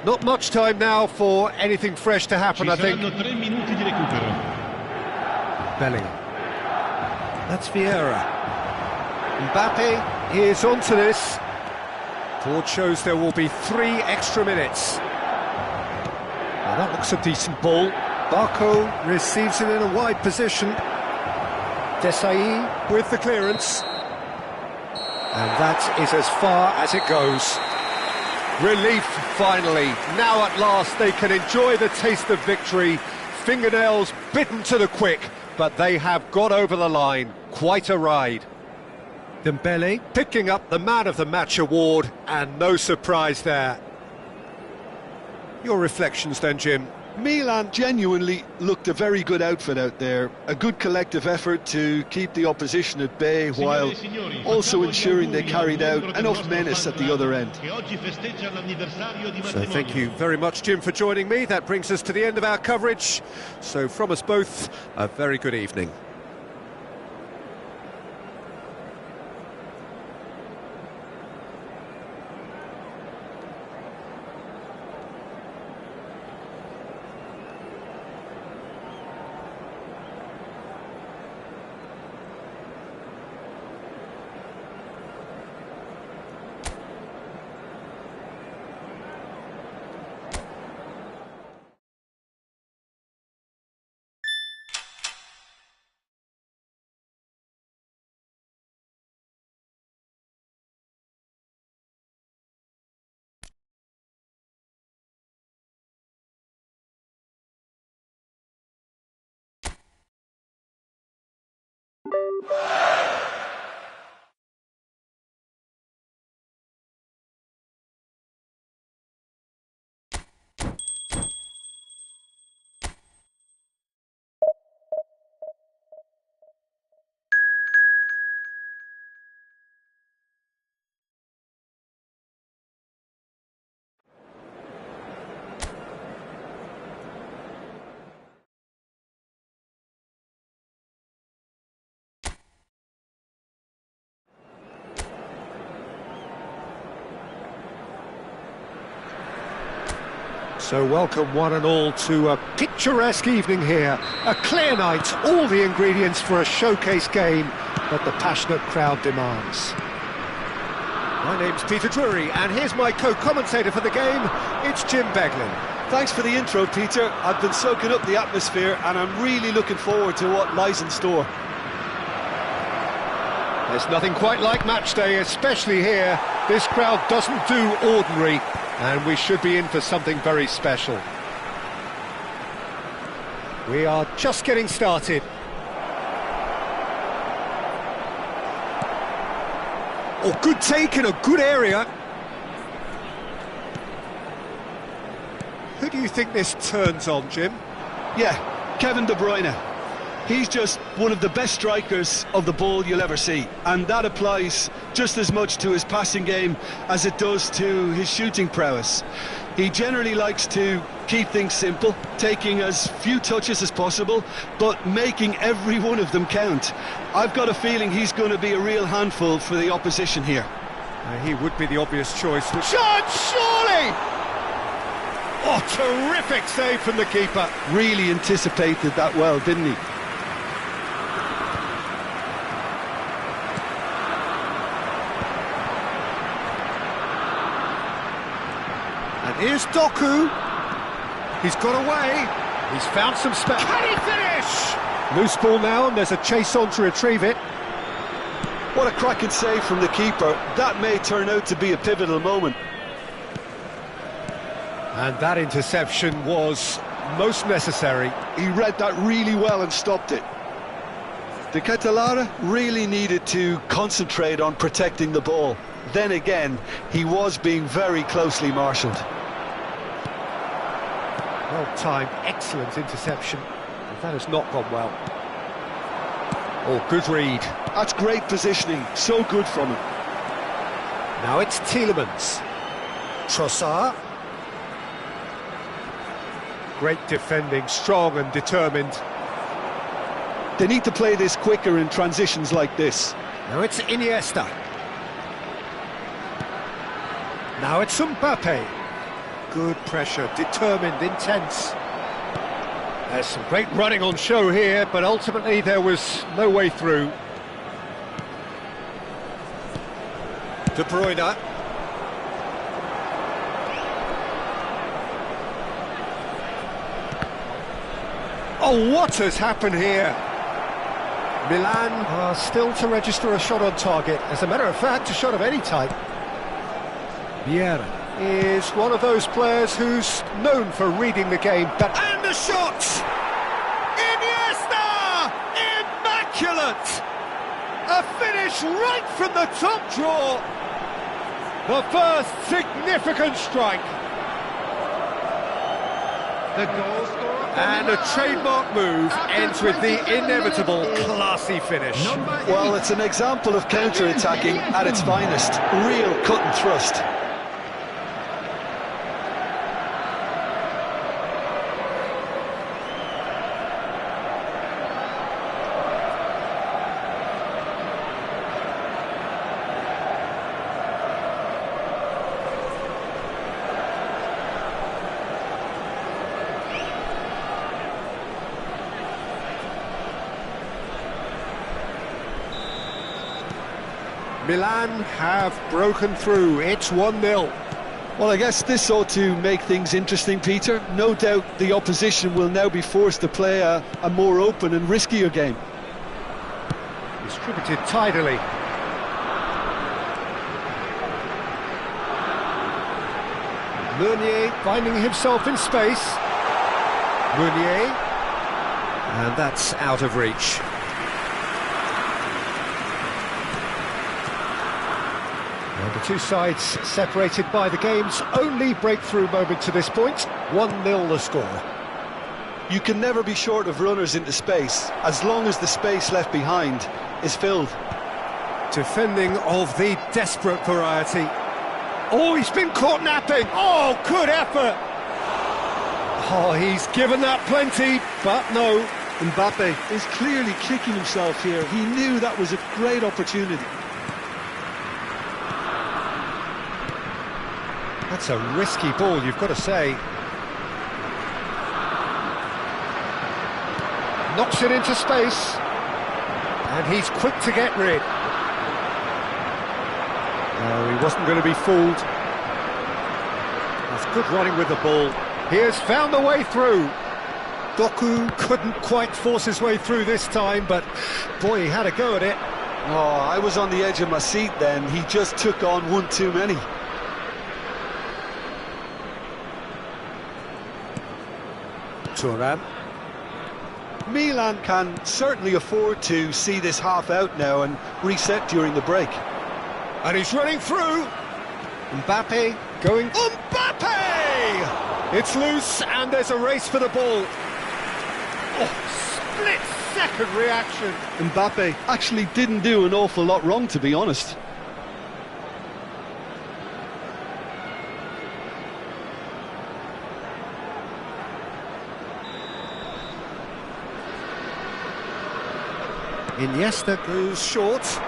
Not much time now for anything fresh to happen, I think. 3 minuti di recupero. Bellingham. That's Vieira. Mbappe is onto this. Board shows there will be 3 extra minutes. Now that looks a decent ball. Barco receives it in a wide position. Desai with the clearance. And that is as far as it goes. Relief, finally. Now at last they can enjoy the taste of victory. Fingernails bitten to the quick, but they have got over the line. Quite a ride. Dembele picking up the Man of the Match award, and no surprise there. Your reflections then, Jim? Milan genuinely looked a very good outfit out there. A good collective effort to keep the opposition at bay while also ensuring they carried out enough menace at the other end. So thank you very much, Jim, for joining me. That brings us to the end of our coverage. So from us both, a very good evening. So welcome one and all to a picturesque evening here. A clear night, all the ingredients for a showcase game that the passionate crowd demands. My name's Peter Drury, and here's my co-commentator for the game, it's Jim Beglin. Thanks for the intro, Peter. I've been soaking up the atmosphere and I'm really looking forward to what lies in store. There's nothing quite like match day, especially here. This crowd doesn't do ordinary, and we should be in for something very special. We are just getting started. Oh, good take in a good area. Who do you think this turns on, Jim? Yeah, Kevin De Bruyne. He's just one of the best strikers of the ball you'll ever see, and that applies just as much to his passing game as it does to his shooting prowess. He generally likes to keep things simple, taking as few touches as possible, but making every one of them count. I've got a feeling he's going to be a real handful for the opposition here. He would be the obvious choice. Shot, surely! Oh, terrific save from the keeper. Really anticipated that well, didn't he? And here's Doku. He's got away. He's found some space. Can he finish? Loose ball now, and there's a chase on to retrieve it. What a cracking save from the keeper. That may turn out to be a pivotal moment. And that interception was most necessary. He read that really well and stopped it. De Ketelaere really needed to concentrate on protecting the ball. Then again, he was being very closely marshalled. Well timed, excellent interception. But that has not gone well. Oh, good read. That's great positioning, so good from him. Now it's Tielemans. Trossard. Great defending, strong and determined. They need to play this quicker in transitions like this. Now it's Iniesta. Now it's Mbappe. Good pressure, determined, intense. There's some great running on show here, but ultimately there was no way through. De Bruyne. Oh, what has happened here? Milan are still to register a shot on target. As a matter of fact, a shot of any type. Vieira is one of those players who's known for reading the game. And the shot! Iniesta! Immaculate! A finish right from the top draw. The first significant strike. The goal scorer. And a trademark move ends with the inevitable classy finish. Well, it's an example of counter-attacking at its finest. Real cut and thrust. Milan have broken through. It's 1-0. Well, I guess this ought to make things interesting, Peter. No doubt the opposition will now be forced to play a more open and riskier game. Distributed tidily. Meunier finding himself in space. Meunier. And that's out of reach. And the two sides separated by the game's only breakthrough moment to this point. 1-0 the score. You can never be short of runners into space, as long as the space left behind is filled. Defending of the desperate variety. Oh, he's been caught napping. Oh, good effort. Oh, he's given that plenty, but no. Mbappe is clearly kicking himself here. He knew that was a great opportunity. That's a risky ball, you've got to say. Knocks it into space. And he's quick to get rid. No, he wasn't going to be fooled. That's good running with the ball. He has found the way through. Doku couldn't quite force his way through this time, but boy, he had a go at it. Oh, I was on the edge of my seat then. He just took on one too many. Thuram. Milan can certainly afford to see this half out now and reset during the break. And he's running through. Mbappe going. Mbappe! It's loose and there's a race for the ball. Oh, split-second reaction. Mbappe actually didn't do an awful lot wrong, to be honest. Iniesta goes short.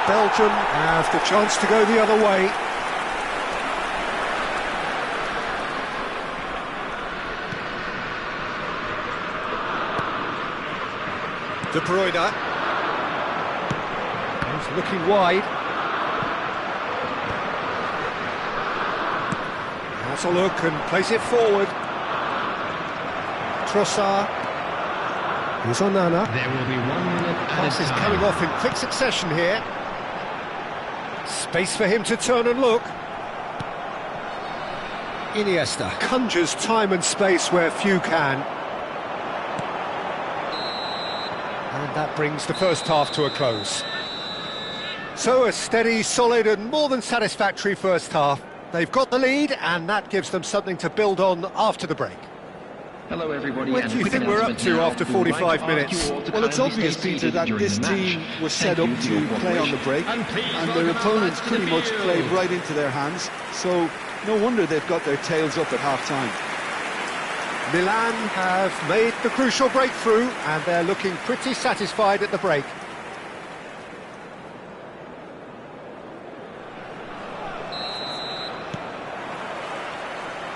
Belgium have the chance to go the other way. De Bruyne. He's looking wide. Has a look and plays it forward. Trossard. Here's Onana. There will be 1 minute Pass is coming off in quick succession here. Space for him to turn and look. Iniesta conjures time and space where few can. And that brings the first half to a close. So a steady, solid and more than satisfactory first half. They've got the lead and that gives them something to build on after the break. Hello everybody. What do you think we're up to after 45 minutes? Well, it's obvious, Peter, that this team was set up to play on the break, and their opponents pretty much played right into their hands, so no wonder they've got their tails up at half-time. Milan have made the crucial breakthrough, and they're looking pretty satisfied at the break.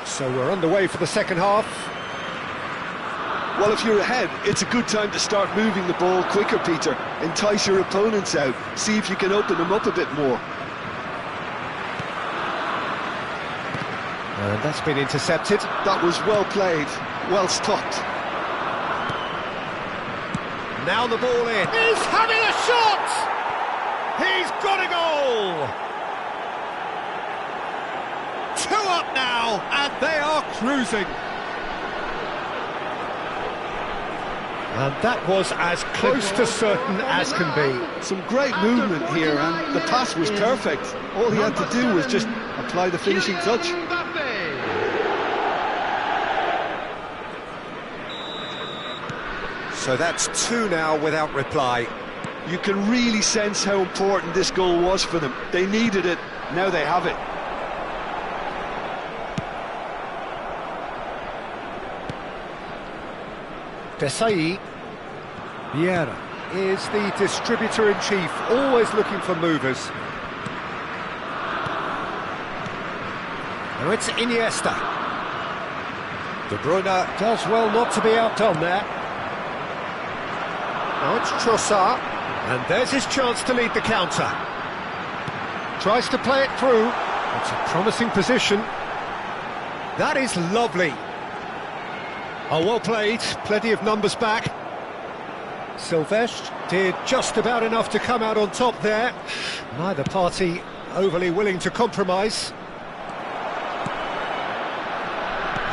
So we're underway for the second half. Well, if you're ahead, it's a good time to start moving the ball quicker, Peter. Entice your opponents out, see if you can open them up a bit more. And that's been intercepted. That was well played, well stopped. Now the ball in. He's having a shot! He's got a goal! 2 up now, and they are cruising. And that was as close to certain as can be. Some great movement here, and the pass was perfect. All he had to do was just apply the finishing touch. So that's 2 now without reply. You can really sense how important this goal was for them. They needed it, now they have it. Desai. Vieira is the distributor-in-chief, always looking for movers. Now it's Iniesta. De Bruyne does well not to be outdone there. Now it's Trossard, and there's his chance to lead the counter. Tries to play it through. It's a promising position. That is lovely. Oh, well played, plenty of numbers back. Silvestre did just about enough to come out on top there. Neither party overly willing to compromise.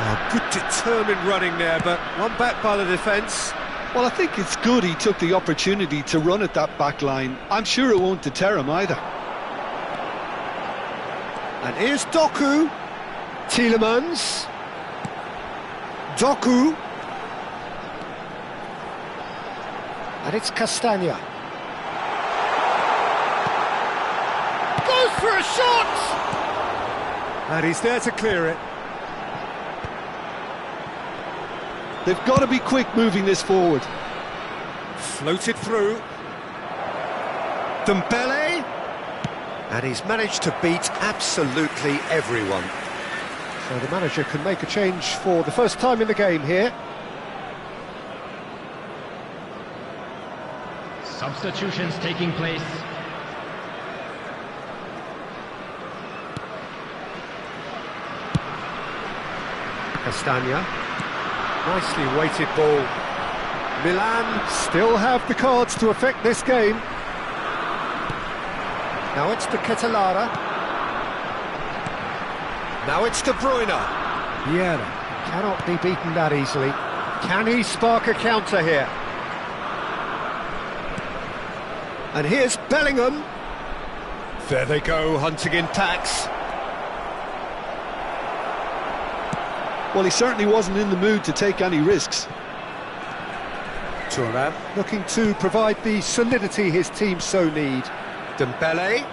Oh, good determined running there, but one back by the defence. Well, I think it's good he took the opportunity to run at that back line. I'm sure it won't deter him either. And here's Doku. Tielemans. Doku. And it's Castagna. Goes for a shot! And he's there to clear it. They've got to be quick moving this forward. Floated through. Dembele. And he's managed to beat absolutely everyone. So the manager can make a change for the first time in the game here. Substitutions taking place. Castagna. Nicely weighted ball. Milan still have the cards to affect this game. Now it's to Ketelara. Now it's De Bruyne. Vieira cannot be beaten that easily. Can he spark a counter here? And here's Bellingham. There they go, hunting in packs. Well, he certainly wasn't in the mood to take any risks. Thuram looking to provide the solidity his team so need. Dembele.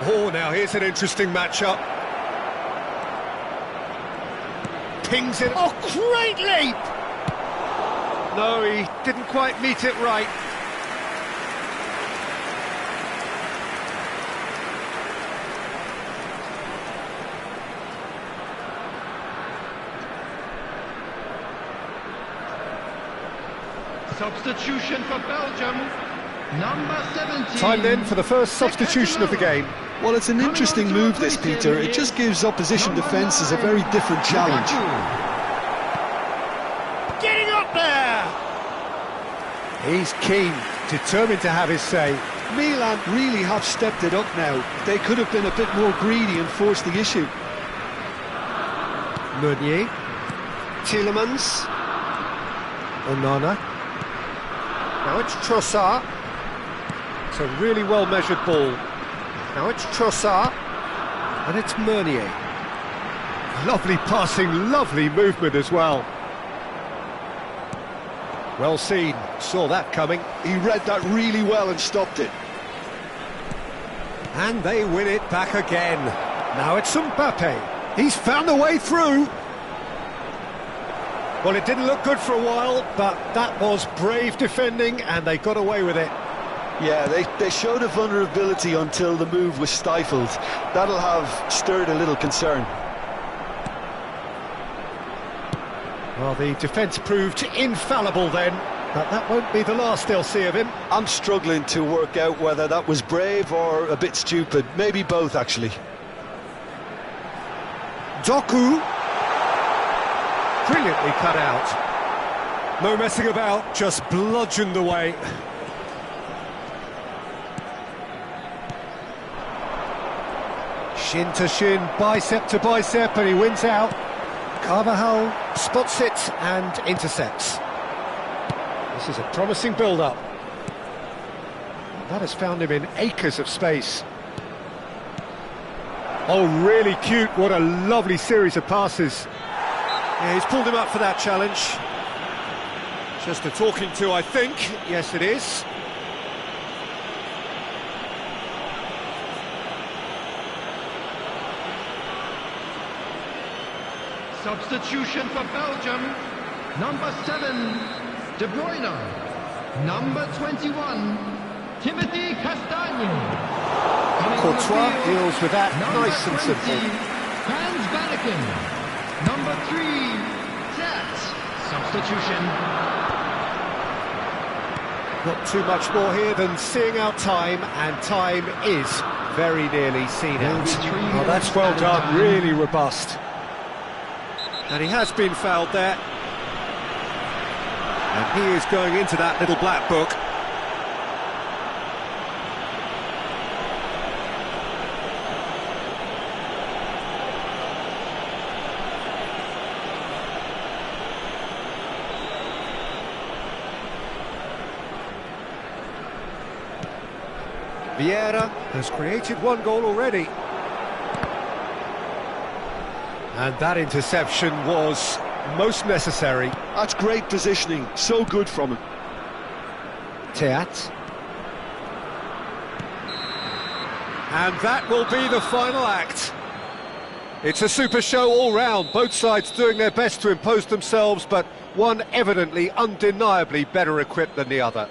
Oh, now here's an interesting matchup. Pings it. Oh, great leap! No, he didn't quite meet it right. Substitution for Belgium, number 17. Time then for the first substitution of the game. Well, it's an interesting move, this, Peter. It just gives opposition defences a very different challenge. Getting up there! He's keen, determined to have his say. Milan really have stepped it up now. They could have been a bit more greedy and forced the issue. Meunier. Tielemans. Onana. Now it's Trossard. It's a really well-measured ball. Now it's Trossard. And it's Meunier. Lovely passing, lovely movement as well. Well seen, saw that coming. He read that really well and stopped it. And they win it back again. Now it's Mbappe. He's found a way through. Well, it didn't look good for a while, but that was brave defending, and they got away with it. Yeah, they showed a vulnerability until the move was stifled. That'll have stirred a little concern. Well, the defence proved infallible then, but that won't be the last they'll see of him. I'm struggling to work out whether that was brave or a bit stupid. Maybe both, actually. Doku. Brilliantly cut out. No messing about, just bludgeoned away. Shin to shin, bicep to bicep, and he wins out. Carvajal spots it and intercepts. This is a promising build-up. That has found him in acres of space. Oh, really cute, what a lovely series of passes. Yeah, he's pulled him up for that challenge. Just a talking to, I think. Yes, it is. Substitution for Belgium. Number 7, De Bruyne. Number 21, Timothy Castagne. Courtois deals with that nice and simple. Hans Vanaken. Number 3, Tat. Substitution. Not too much more here than seeing out time, and time is very nearly seen out. Oh, that's well done, really robust. And he has been fouled there. And he is going into that little black book. Vieira has created one goal already. And that interception was most necessary. That's great positioning, so good from him. Teat. And that will be the final act. It's a super show all round, both sides doing their best to impose themselves, but one evidently, undeniably better equipped than the other.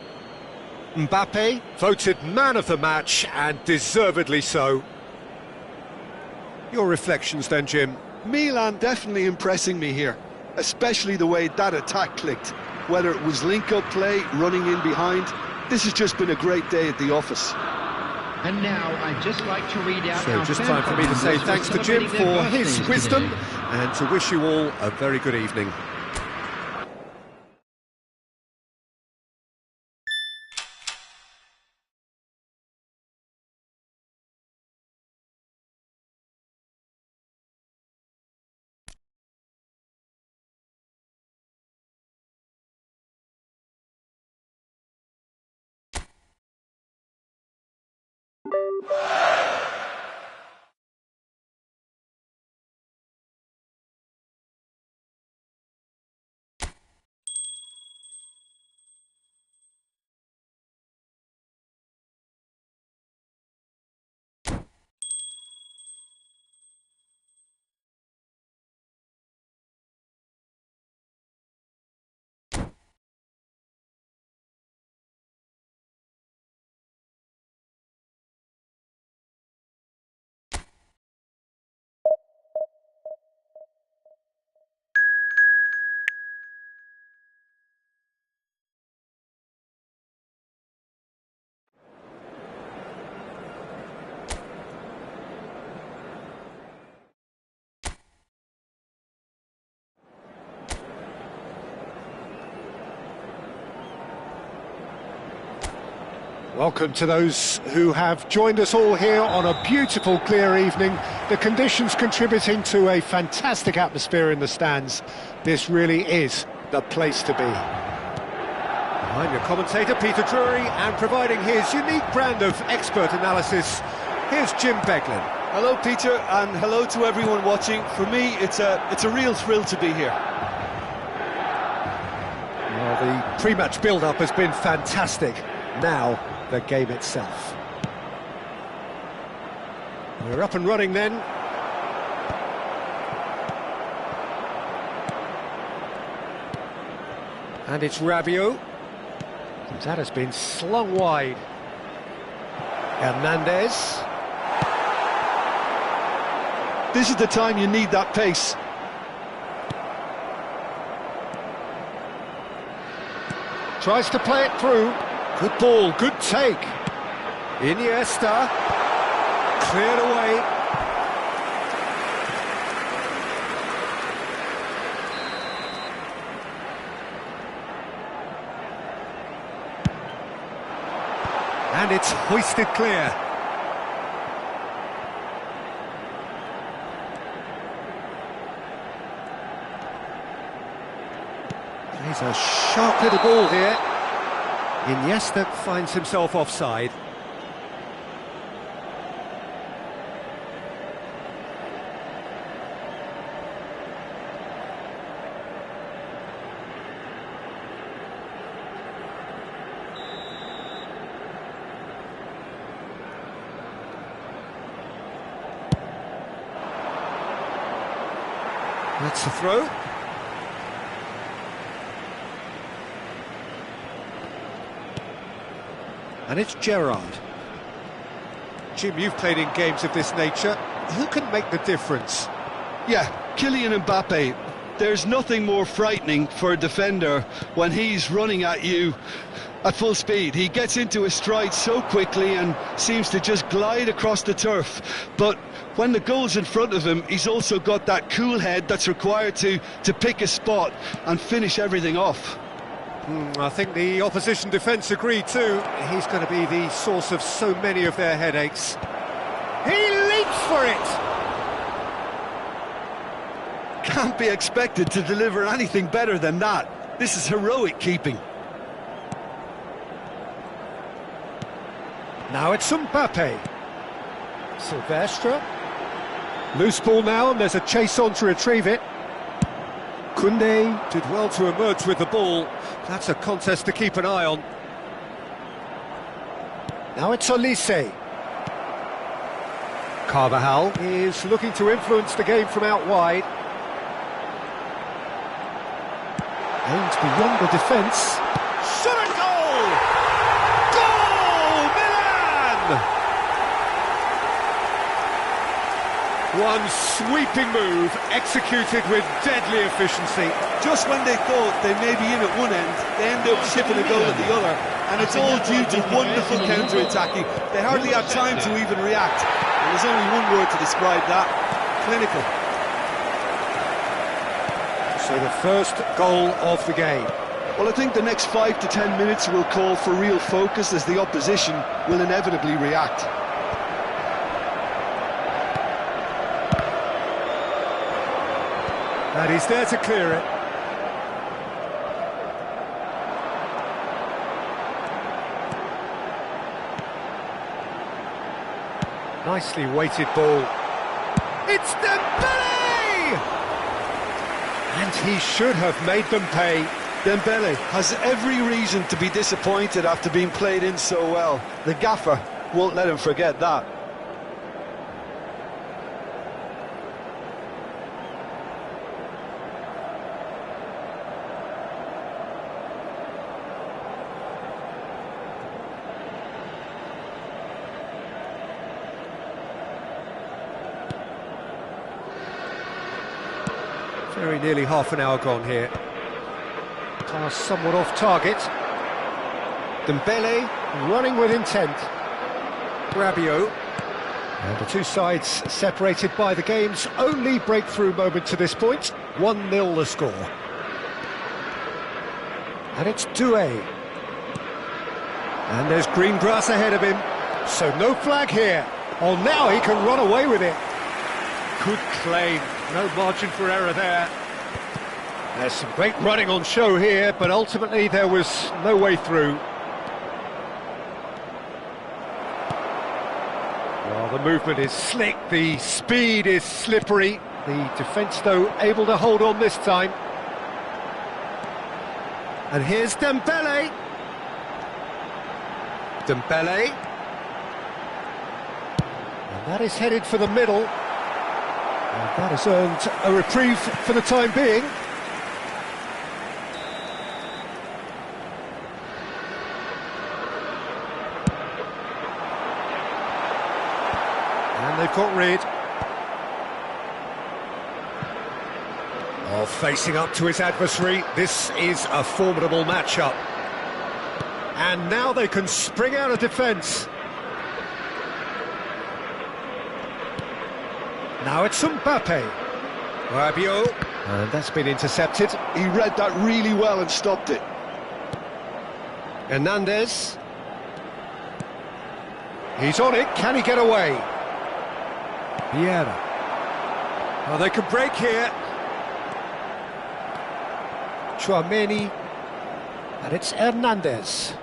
Mbappe voted man of the match, and deservedly so. Your reflections then, Jim? Milan definitely impressing me here, especially the way that attack clicked. Whether it was link-up play, running in behind, this has just been a great day at the office. And now I'd just like to read out. So just time for me to say thanks to Jim for his wisdom and to wish you all a very good evening. Welcome to those who have joined us all here on a beautiful, clear evening. The conditions contributing to a fantastic atmosphere in the stands. This really is the place to be. I'm your commentator, Peter Drury, and providing his unique brand of expert analysis, here's Jim Beglin. Hello, Peter, and hello to everyone watching. For me, it's a real thrill to be here. Well, The pre-match build-up has been fantastic. Now, the game itself. We're up and running then. And it's Rabiot. That has been slung wide. Hernandez. This is the time you need that pace. Tries to play it through. Good ball, good take. Iniesta. Cleared away. And it's hoisted clear. Plays a sharp little ball here. Iniesta finds himself offside. That's the throw. And it's Gerrard. Jim, you've played in games of this nature. Who can make the difference? Yeah, Kylian Mbappe. There's nothing more frightening for a defender when he's running at you at full speed. He gets into his stride so quickly and seems to just glide across the turf. But when the goal's in front of him, he's also got that cool head that's required to pick a spot and finish everything off. I think the opposition defence agree too. He's going to be the source of so many of their headaches. He leaps for it! Can't be expected to deliver anything better than that. This is heroic keeping. Now it's Mbappe. Silvestre. Loose ball now, and there's a chase on to retrieve it. Koundé did well to emerge with the ball. That's a contest to keep an eye on. Now it's Olise. Carvajal is looking to influence the game from out wide. Aimed beyond the defence. Shot and goal! Goal! Milan! One sweeping move, executed with deadly efficiency. Just when they thought they may be in at one end, they end up shipping a goal at the other. And it's all due to wonderful counter-attacking. They hardly have time to even react. And there's only one word to describe that: clinical. So the first goal of the game. Well, I think the next 5 to 10 minutes will call for real focus, as the opposition will inevitably react. And he's there to clear it. Nicely weighted ball. It's Dembele! And he should have made them pay. Dembele has every reason to be disappointed after being played in so well. The gaffer won't let him forget that. Very nearly half an hour gone here. Pass somewhat off target. Dembele running with intent. Rabiot. And the two sides separated by the game's only breakthrough moment to this point. 1-0 the score. And it's Doué. And there's green grass ahead of him. So no flag here. Oh, now he can run away with it. Good claim. No margin for error there. There's some great running on show here, but ultimately there was no way through. Well, the movement is slick, the speed is slippery. The defence, though, able to hold on this time. And here's Dembele. Dembele. And that is headed for the middle. And that has earned a reprieve for the time being. And they've got rid of facing up to his adversary. This is a formidable matchup. And now they can spring out of defence. Now it's Mbappe. Rabiot. And that's been intercepted. He read that really well and stopped it. Hernandez. He's on it. Can he get away? Vieira. Oh, they can break here. Chouameni. And it's Hernandez.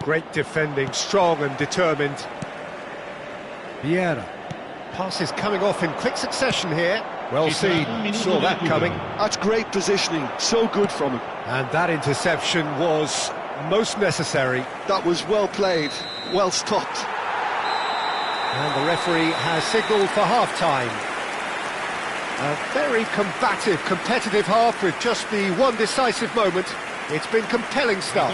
Great defending, strong and determined. Vieira. Passes coming off in quick succession here. Well seen, saw that coming. That's great positioning, so good from him. And that interception was most necessary. That was well played, well stopped. And the referee has signalled for half-time. A very combative, competitive half with just the one decisive moment. It's been compelling stuff.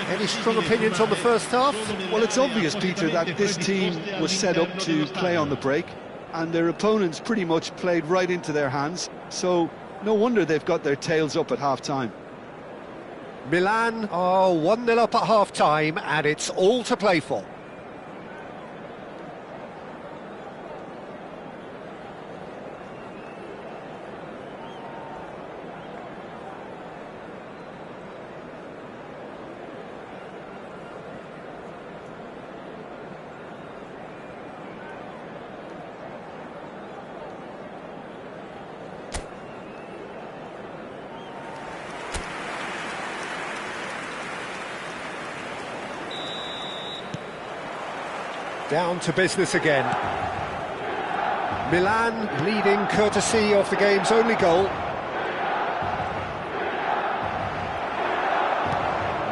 Any strong opinions on the first half? Well, it's obvious, Peter, that this team was set up to play on the break, and their opponents pretty much played right into their hands, so no wonder they've got their tails up at half-time. Milan are 1-0 up at half-time, and it's all to play for. Down to business again. Milan leading courtesy of the game's only goal.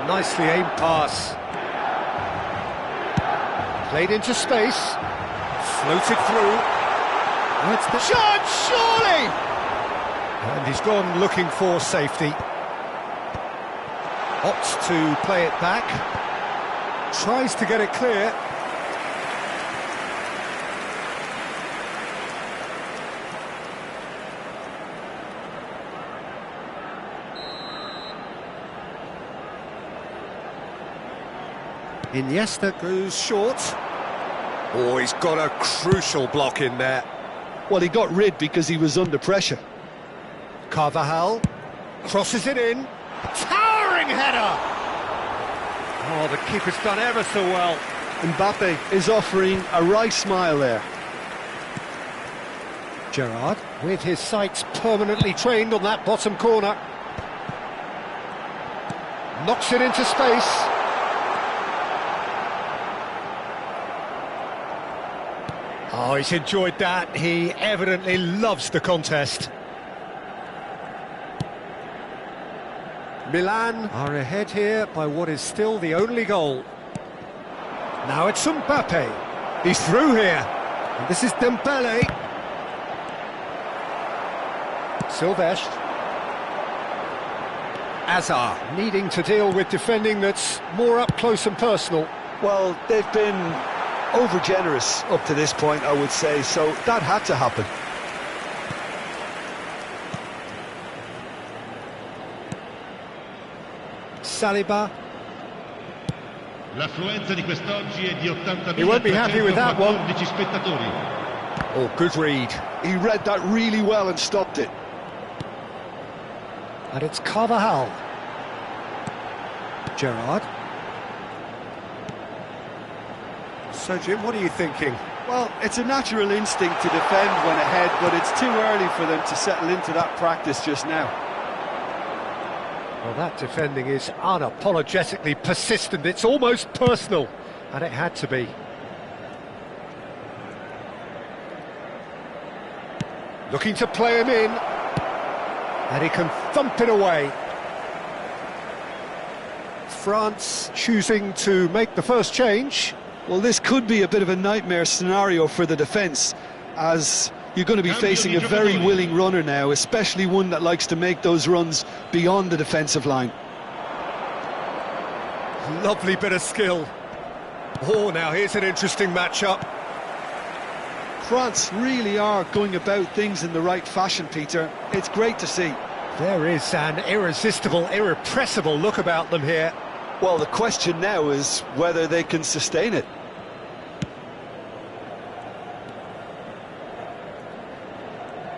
Nicely aimed pass. Played into space. Floated through. That's the shot, surely! And he's gone looking for safety. Opts to play it back. Tries to get it clear. Iniesta goes short. Oh, he's got a crucial block in there. Well, he got rid because he was under pressure. Carvajal crosses it in. Towering header! Oh, the keeper's done ever so well. Mbappe is offering a right smile there. Gerrard, with his sights permanently trained on that bottom corner. Knocks it into space. Oh, he's enjoyed that. He evidently loves the contest. Milan are ahead here by what is still the only goal. Now it's Mbappe. He's through here. And this is Dembele. Silvestre. Azar needing to deal with defending that's more up close and personal. Well, they've been over-generous up to this point, I would say, so that had to happen. Saliba. L'affluenza di quest'oggi è di 80.000. He won't be happy with that one. Spettatori. Oh, good read. He read that really well and stopped it. And it's Carvajal. Gerrard. So, Jim, what are you thinking? Well, it's a natural instinct to defend when ahead, but it's too early for them to settle into that practice just now. Well, that defending is unapologetically persistent. It's almost personal, and it had to be. Looking to play him in, and he can thump it away. France choosing to make the first change. Well, this could be a bit of a nightmare scenario for the defence, as you're going to be facing a very willing runner now, especially one that likes to make those runs beyond the defensive line. Lovely bit of skill. Oh, now here's an interesting matchup. France really are going about things in the right fashion, Peter. It's great to see. There is an irresistible, irrepressible look about them here. Well, the question now is whether they can sustain it.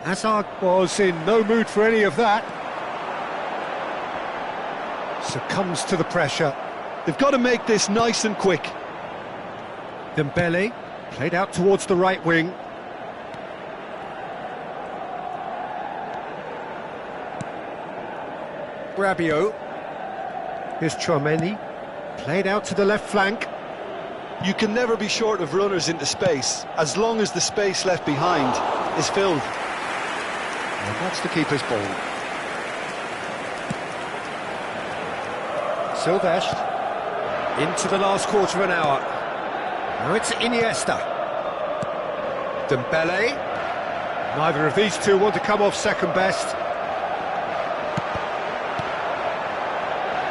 Hazard was in no mood for any of that. Succumbs to the pressure. They've got to make this nice and quick. Dembele played out towards the right wing. Rabiot. Here's Chouameni. Played out to the left flank. You can never be short of runners into space, as long as the space left behind is filled. And that's the keeper's ball. Silvestre. Into the last quarter of an hour. Now it's Iniesta. Dembele. Neither of these two want to come off second best.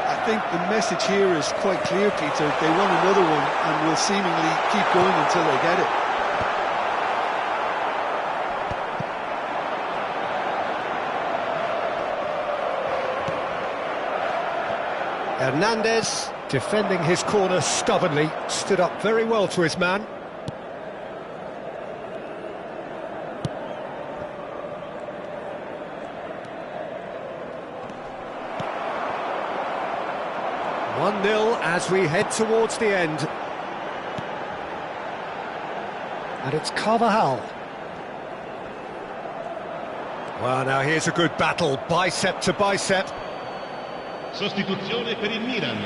I think the message here is quite clear, Peter. They want another one and will seemingly keep going until they get it. Hernandez, defending his corner stubbornly, stood up very well to his man. One-nil as we head towards the end. And it's Carvajal. Well, now here's a good battle, bicep to bicep. Sostituzione per il Milan.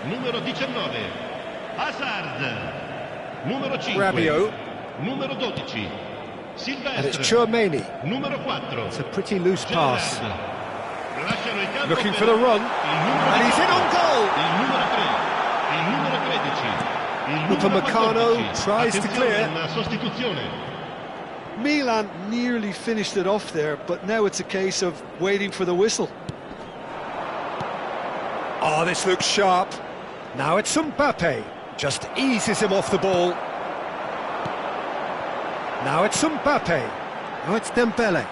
Numero 19. Hazard. Numero 5. Rabiot. Numero 12. Silvestre. And it's Chouameni. Numero 4. It's a pretty loose pass. Lasciano il campo Looking per for the run. il numero And he's in on goal. Il numero 3. Il numero 13. Il numero Upamecano 14. tries to Attenzione, clear. una sostituzione. Milan nearly finished it off there, but now it's a case of waiting for the whistle. Oh, this looks sharp. Now it's Mbappe. Just eases him off the ball. Now it's Mbappe. Now it's Dembele.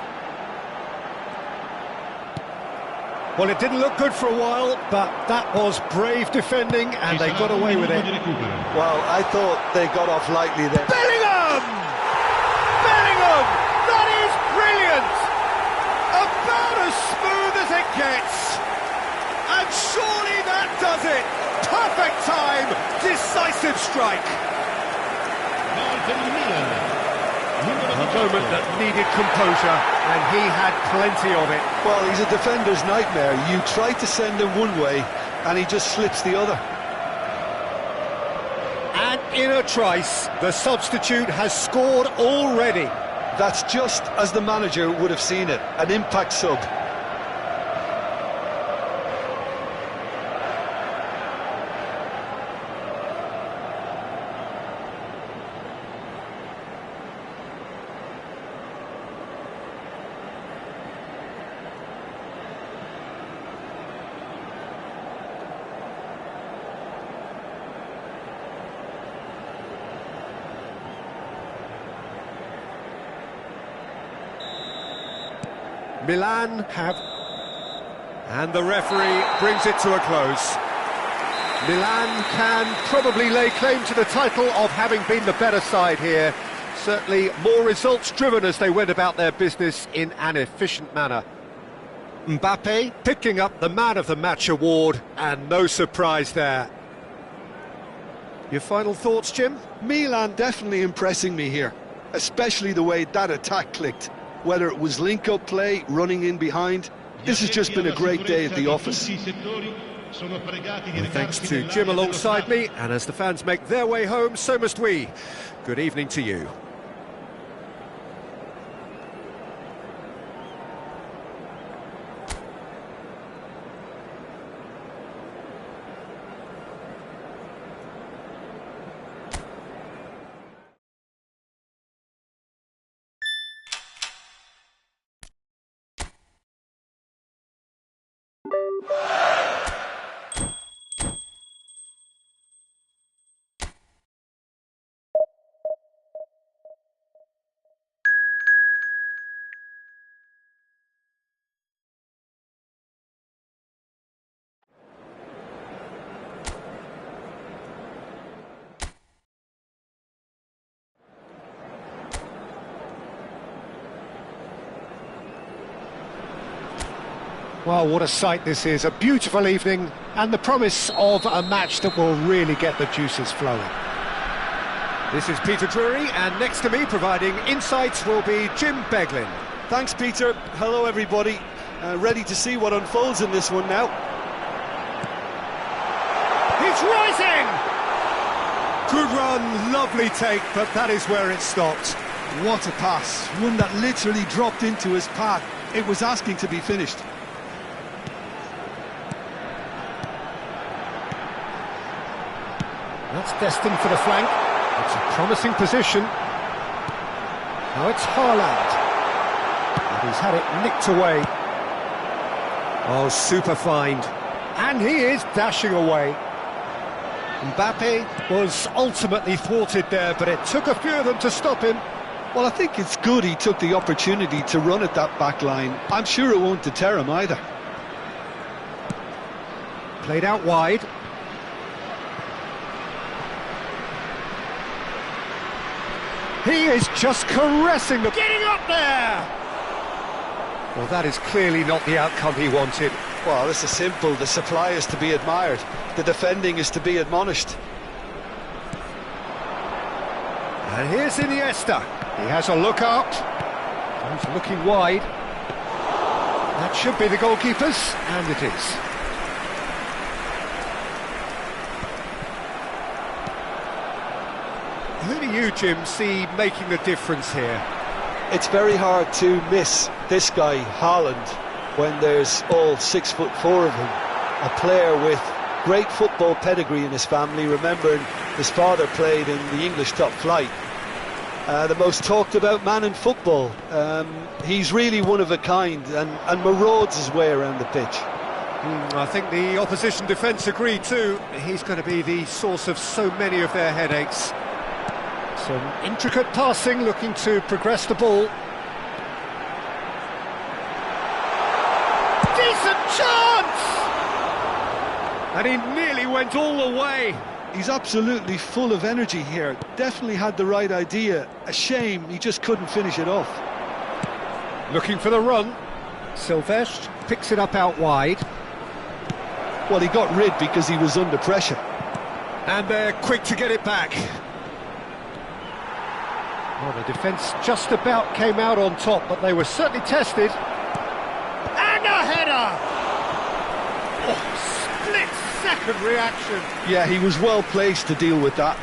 Well, it didn't look good for a while, but that was brave defending, and they got away with it. Well, I thought they got off lightly there. Bellingham! Bellingham! That is brilliant! About as smooth as it gets. And surely that does it! Perfect time! Decisive strike! A moment that needed composure, and he had plenty of it. Well, he's a defender's nightmare. You try to send him one way, and he just slips the other. And in a trice, the substitute has scored already. That's just as the manager would have seen it, an impact sub. Milan have... And the referee brings it to a close. Milan can probably lay claim to the title of having been the better side here. Certainly more results-driven as they went about their business in an efficient manner. Mbappe picking up the Man of the Match award, and no surprise there. Your final thoughts, Jim? Milan definitely impressing me here, especially the way that attack clicked. Whether it was link-up play, running in behind, this has just been a great day at the office. Well, thanks to Jim alongside me, and as the fans make their way home, so must we. Good evening to you. Well, what a sight this is, a beautiful evening and the promise of a match that will really get the juices flowing. This is Peter Drury, and next to me providing insights will be Jim Beglin. Thanks, Peter. Hello, everybody. Ready to see what unfolds in this one now. He's rising! Good run, lovely take, but that is where it stopped. What a pass. One that literally dropped into his path. It was asking to be finished. That's destined for the flank. It's a promising position. Now it's Haaland. And he's had it nicked away. Oh, super find. And he is dashing away. Mbappe was ultimately thwarted there, but it took a few of them to stop him. Well, I think it's good he took the opportunity to run at that back line. I'm sure it won't deter him either. Played out wide. He is just caressing the... Getting up there! Well, that is clearly not the outcome he wanted. Well, this is simple. The supply is to be admired. The defending is to be admonished. And here's Iniesta. He has a look out. He's looking wide. That should be the goalkeeper's, and it is. Who do you, Jim, see making the difference here? It's very hard to miss this guy, Haaland, when there's all 6'4" of him. A player with great football pedigree in his family, remembering his father played in the English top flight. The most talked about man in football. He's really one of a kind and marauds his way around the pitch. I think the opposition defence agree too. He's going to be the source of so many of their headaches. Some intricate passing, looking to progress the ball. Decent chance! And he nearly went all the way. He's absolutely full of energy here. Definitely had the right idea. A shame he just couldn't finish it off. Looking for the run. Silvestre picks it up out wide. Well, he got rid because he was under pressure. And they're quick to get it back. Well, the defence just about came out on top, but they were certainly tested. And a header! Oh, split-second reaction. Yeah, he was well placed to deal with that.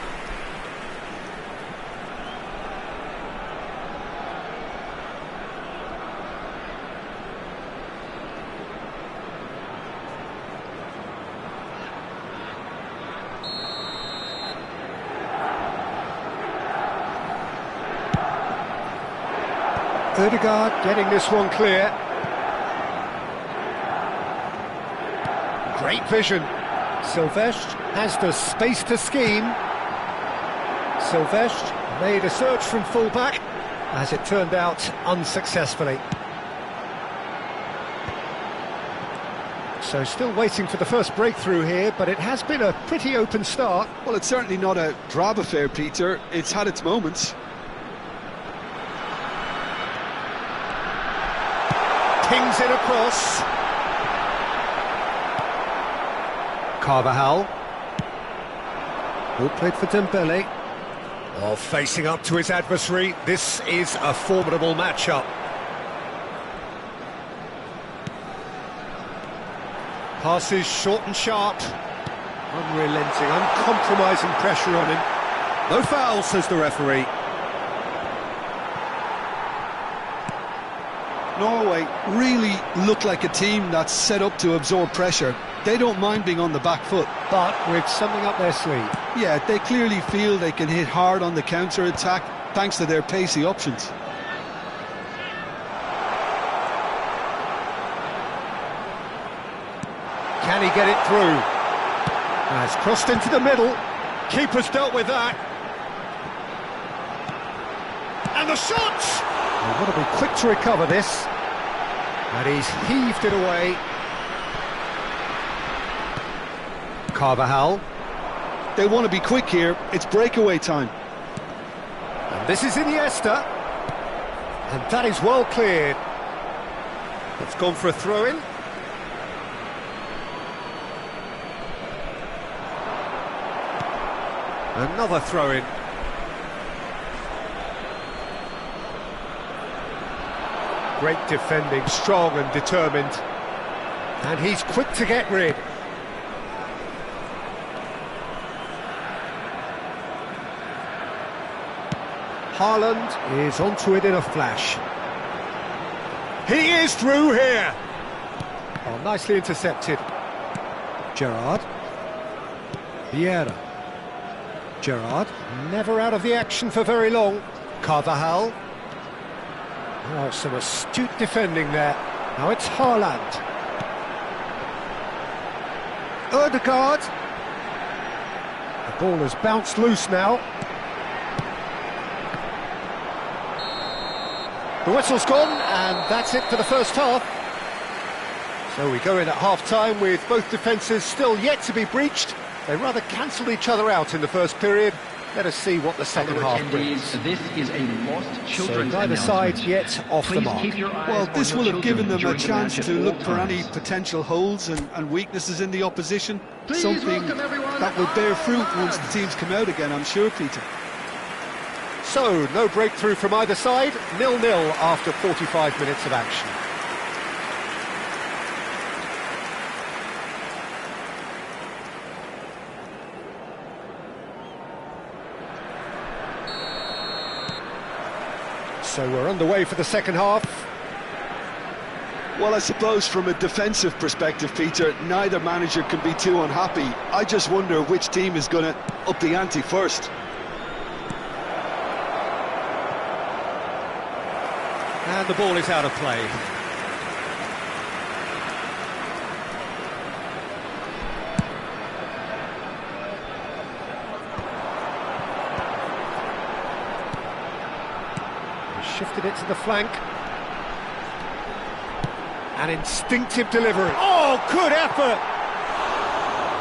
Ødegaard getting this one clear. Great vision. Silvestre has the space to scheme. Silvestre made a search from full-back, as it turned out unsuccessfully. So still waiting for the first breakthrough here, but it has been a pretty open start. Well, it's certainly not a drab affair, Peter. It's had its moments. Pings it across. Carvajal. Who played for Dembele. Oh, facing up to his adversary. This is a formidable matchup. Passes short and sharp. Unrelenting, uncompromising pressure on him. No foul, says the referee. Norway really look like a team that's set up to absorb pressure. They don't mind being on the back foot. But with something up their sleeve. Yeah, they clearly feel they can hit hard on the counter-attack thanks to their pacey options. Can he get it through? It's crossed into the middle. Keeper's dealt with that. And the shot! They've got to be quick to recover this. And he's heaved it away. Carvajal. They want to be quick here. It's breakaway time. And this is Iniesta. And that is well cleared. It's gone for a throw-in. Another throw-in. Great defending, strong and determined. And he's quick to get rid. Haaland is onto it in a flash. He is through here. Oh, nicely intercepted. Gerrard. Vieira. Gerrard, never out of the action for very long. Carvajal. Oh, some astute defending there. Now it's Haaland. Ødegaard. The ball has bounced loose now. The whistle's gone, and that's it for the first half. So we go in at half-time with both defences still yet to be breached. They rather cancelled each other out in the first period. Let us see what the second half brings. This is a lost children's so neither side yet off the mark. Well, this will have given them a chance to look for any potential holes and weaknesses in the opposition. Something that will bear fruit once the teams come out again, I'm sure, Peter. So, no breakthrough from either side, 0-0 after 45 minutes of action. So we're underway for the second half. Well, I suppose from a defensive perspective, Peter, neither manager can be too unhappy. I just wonder which team is going to up the ante first. And the ball is out of play. Shifted it to the flank. An instinctive delivery. Oh, good effort!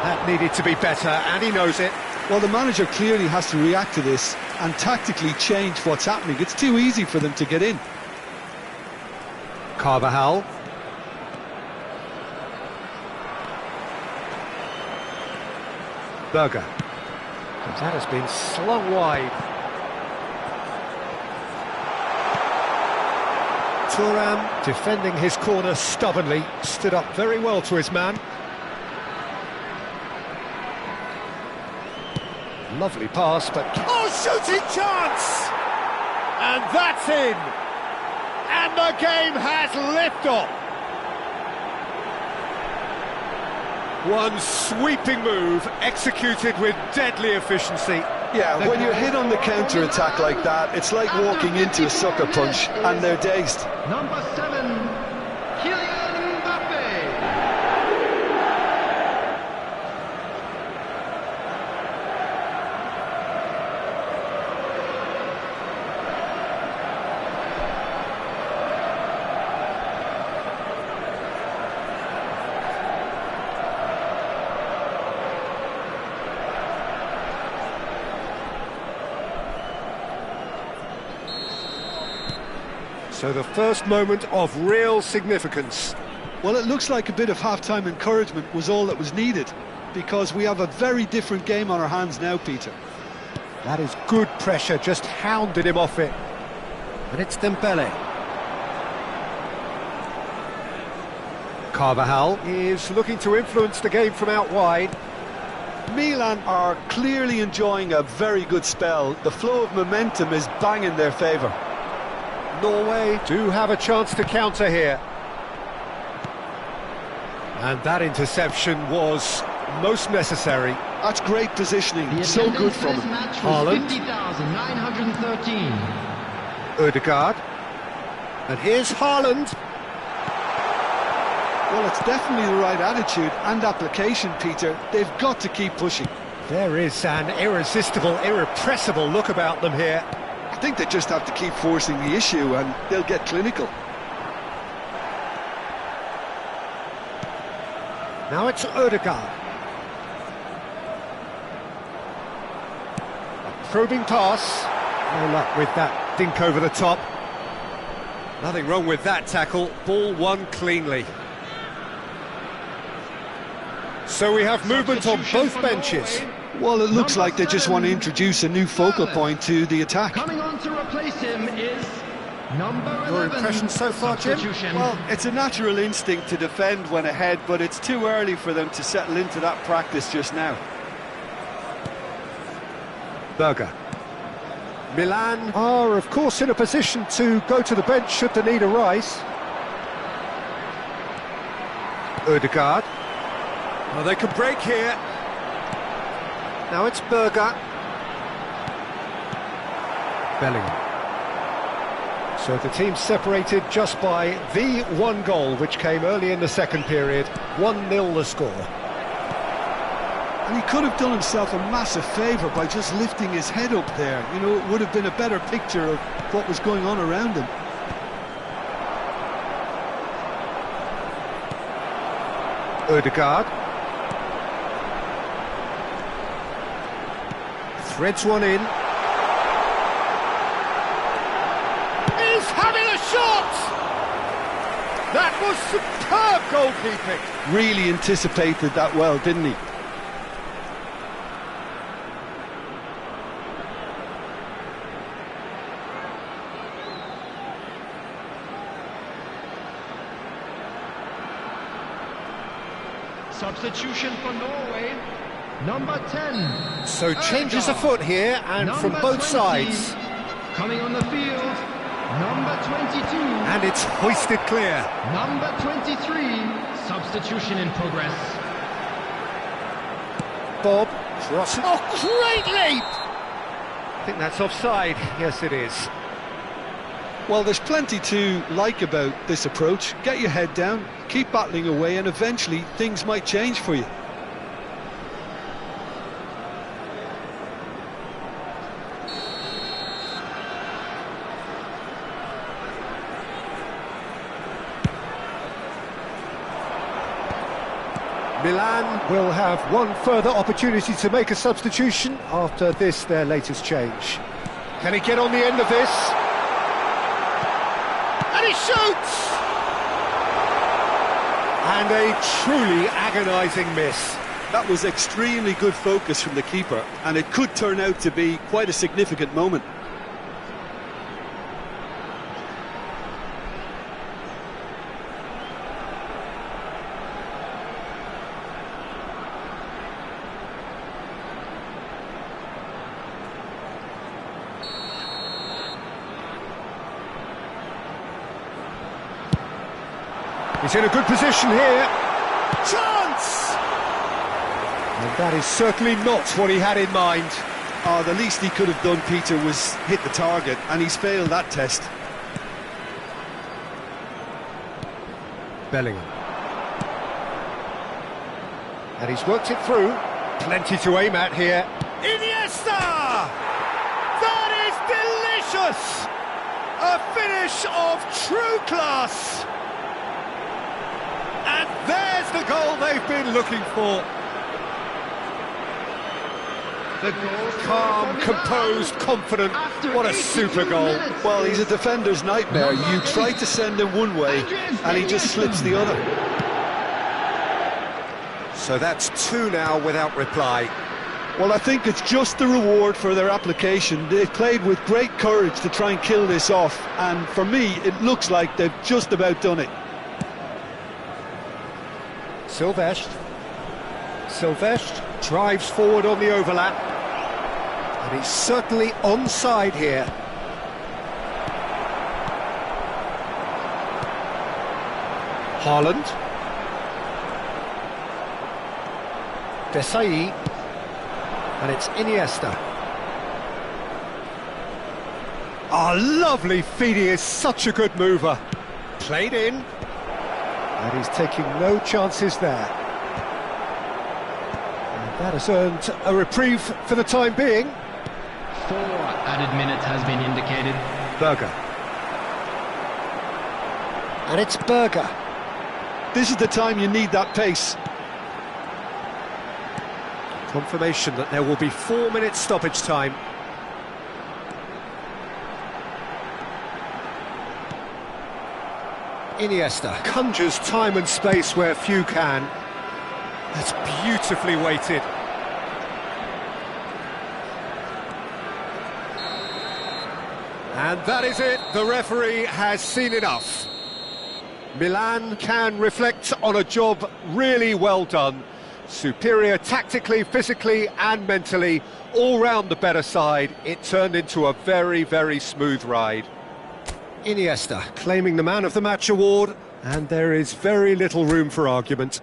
That needed to be better, and he knows it. Well, the manager clearly has to react to this and tactically change what's happening. It's too easy for them to get in. Carvajal. Berger. But that has been slung wide. Thuram, defending his corner stubbornly, stood up very well to his man. Lovely pass, but... Oh, shooting chance! And that's in! And the game has liftoff! One sweeping move, executed with deadly efficiency. Yeah, when you're hit on the counter-attack like that, it's like walking into a sucker punch, and they're dazed. Number 7, Kylian Mbappe. So the first moment of real significance. Well, it looks like a bit of half-time encouragement was all that was needed, because we have a very different game on our hands now, Peter. That is good pressure, just hounded him off it. And it's Dembele. Carvajal is looking to influence the game from out wide. Milan are clearly enjoying a very good spell. The flow of momentum is bang in their favour. Norway do have a chance to counter here. And that interception was most necessary. That's great positioning, so good from him. Haaland. 50,913. Ødegaard. And here's Haaland. Well, it's definitely the right attitude and application, Peter. They've got to keep pushing. There is an irresistible, irrepressible look about them here. I think they just have to keep forcing the issue and they'll get clinical. Now it's Ødegaard. A probing pass. No luck with that dink over the top. Nothing wrong with that tackle. Ball won cleanly. So we have movement on both benches. Well, it looks like they just want to introduce a new focal point to the attack. Coming on to replace him is number 11. Your impression so far, Jim? Well, it's a natural instinct to defend when ahead, but it's too early for them to settle into that practice just now. Berger. Milan are, of course, in a position to go to the bench should the need arise. Ødegaard. Well, they could break here. Now it's Berger. Bellingham. So the team separated just by the one goal, which came early in the second period. 1-0 the score. And he could have done himself a massive favour by just lifting his head up there. You know, it would have been a better picture of what was going on around him. Ødegaard. Threads one in. He's having a shot! That was superb goalkeeping. Really anticipated that well, didn't he? Substitution for Norway, number 10. So changes afoot here, and number from both 20. sides. Coming on the field, number 22. And it's hoisted clear. Number 23, substitution in progress. Bob crosses. Oh, great leap! I think that's offside. Yes, it is. Well, there's plenty to like about this approach. Get your head down, keep battling away, and eventually things might change for you. Milan will have one further opportunity to make a substitution after this, their latest change. Can he get on the end of this? And he shoots! And a truly agonising miss. That was extremely good focus from the keeper, and it could turn out to be quite a significant moment. He's in a good position here. Chance! And that is certainly not what he had in mind. Oh, the least he could have done, Peter, was hit the target, and he's failed that test. Bellingham. And he's worked it through. Plenty to aim at here. Iniesta! That is delicious! A finish of true class! And there's the goal they've been looking for. The goal Calm, composed, confident. What a super goal. Well, he's a defender's nightmare. You try to send him one way, and he just slips the other. So that's two now without reply. Well, I think it's just the reward for their application. They've played with great courage to try and kill this off, and for me, it looks like they've just about done it. Silvestre drives forward on the overlap, and he's certainly onside here. Haaland. Desai, and it's Iniesta. Oh, lovely feed, he is such a good mover. Played in, and he's taking no chances there. And that has earned a reprieve for the time being. 4 added minutes has been indicated. Berger. And it's Berger. This is the time you need that pace. Confirmation that there will be 4 minutes stoppage time. Iniesta conjures time and space where few can. That's beautifully weighted. And that is it. The referee has seen enough. Milan can reflect on a job really well done. Superior tactically, physically and mentally, all round the better side. It turned into a very, very smooth ride. Iniesta claiming the Man of the Match award, and there is very little room for argument.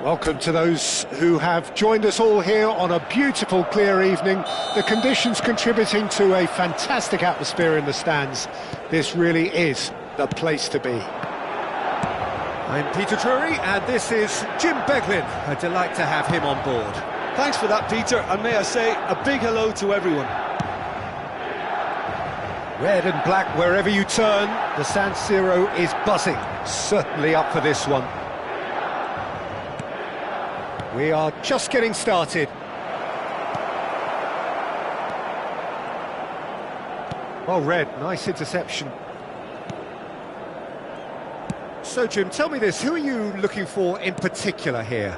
Welcome to those who have joined us all here on a beautiful, clear evening. The conditions contributing to a fantastic atmosphere in the stands. This really is the place to be. I'm Peter Drury, and this is Jim Beglin. A delight to have him on board. Thanks for that, Peter, and may I say a big hello to everyone. Red and black wherever you turn, the San Siro is buzzing. Certainly up for this one. We are just getting started. Oh, Red, nice interception. So, Jim, tell me this, who are you looking for in particular here?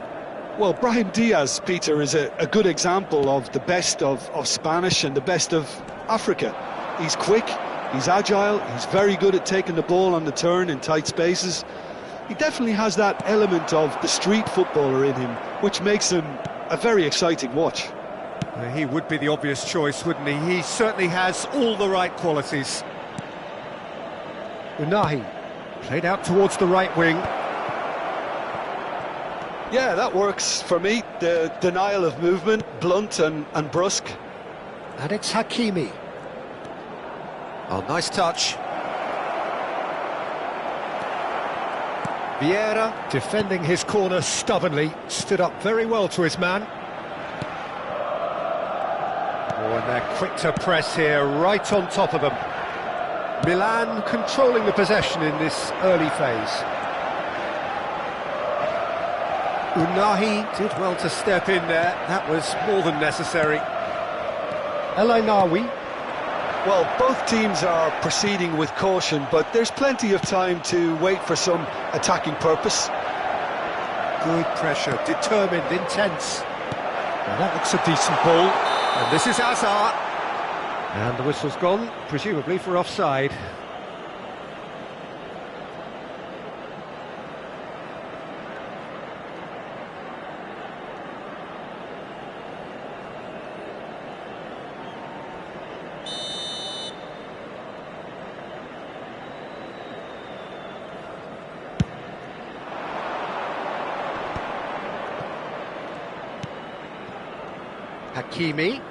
Well, Brahim Diaz, Peter, is a good example of the best of Spanish and the best of Africa. He's quick, he's agile, he's very good at taking the ball on the turn in tight spaces. He definitely has that element of the street footballer in him, which makes him a very exciting watch. He would be the obvious choice, wouldn't he? He certainly has all the right qualities. Unahi played out towards the right wing. Yeah, that works for me. The denial of movement, blunt and brusque. And it's Hakimi. Oh, nice touch. Vieira, defending his corner stubbornly, stood up very well to his man. Oh, and they're quick to press here, right on top of them. Milan controlling the possession in this early phase. Unahi did well to step in there, that was more than necessary. Elainawi. Well, both teams are proceeding with caution, but there's plenty of time to wait for some attacking purpose. Good pressure, determined, intense. Well, that looks a decent ball. And this is Hazard. And the whistle's gone, presumably for offside. Hakimi.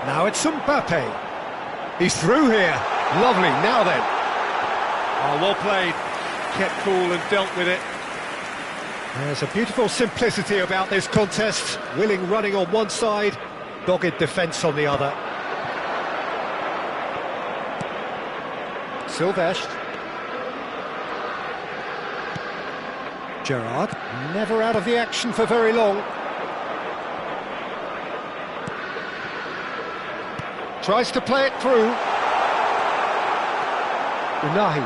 Now it's Mbappe. He's through here. Lovely, now then. Oh, well played. Kept cool and dealt with it. There's a beautiful simplicity about this contest. Willing running on one side, dogged defence on the other. Silvestre. Gerrard, never out of the action for very long. Tries to play it through. Unahi.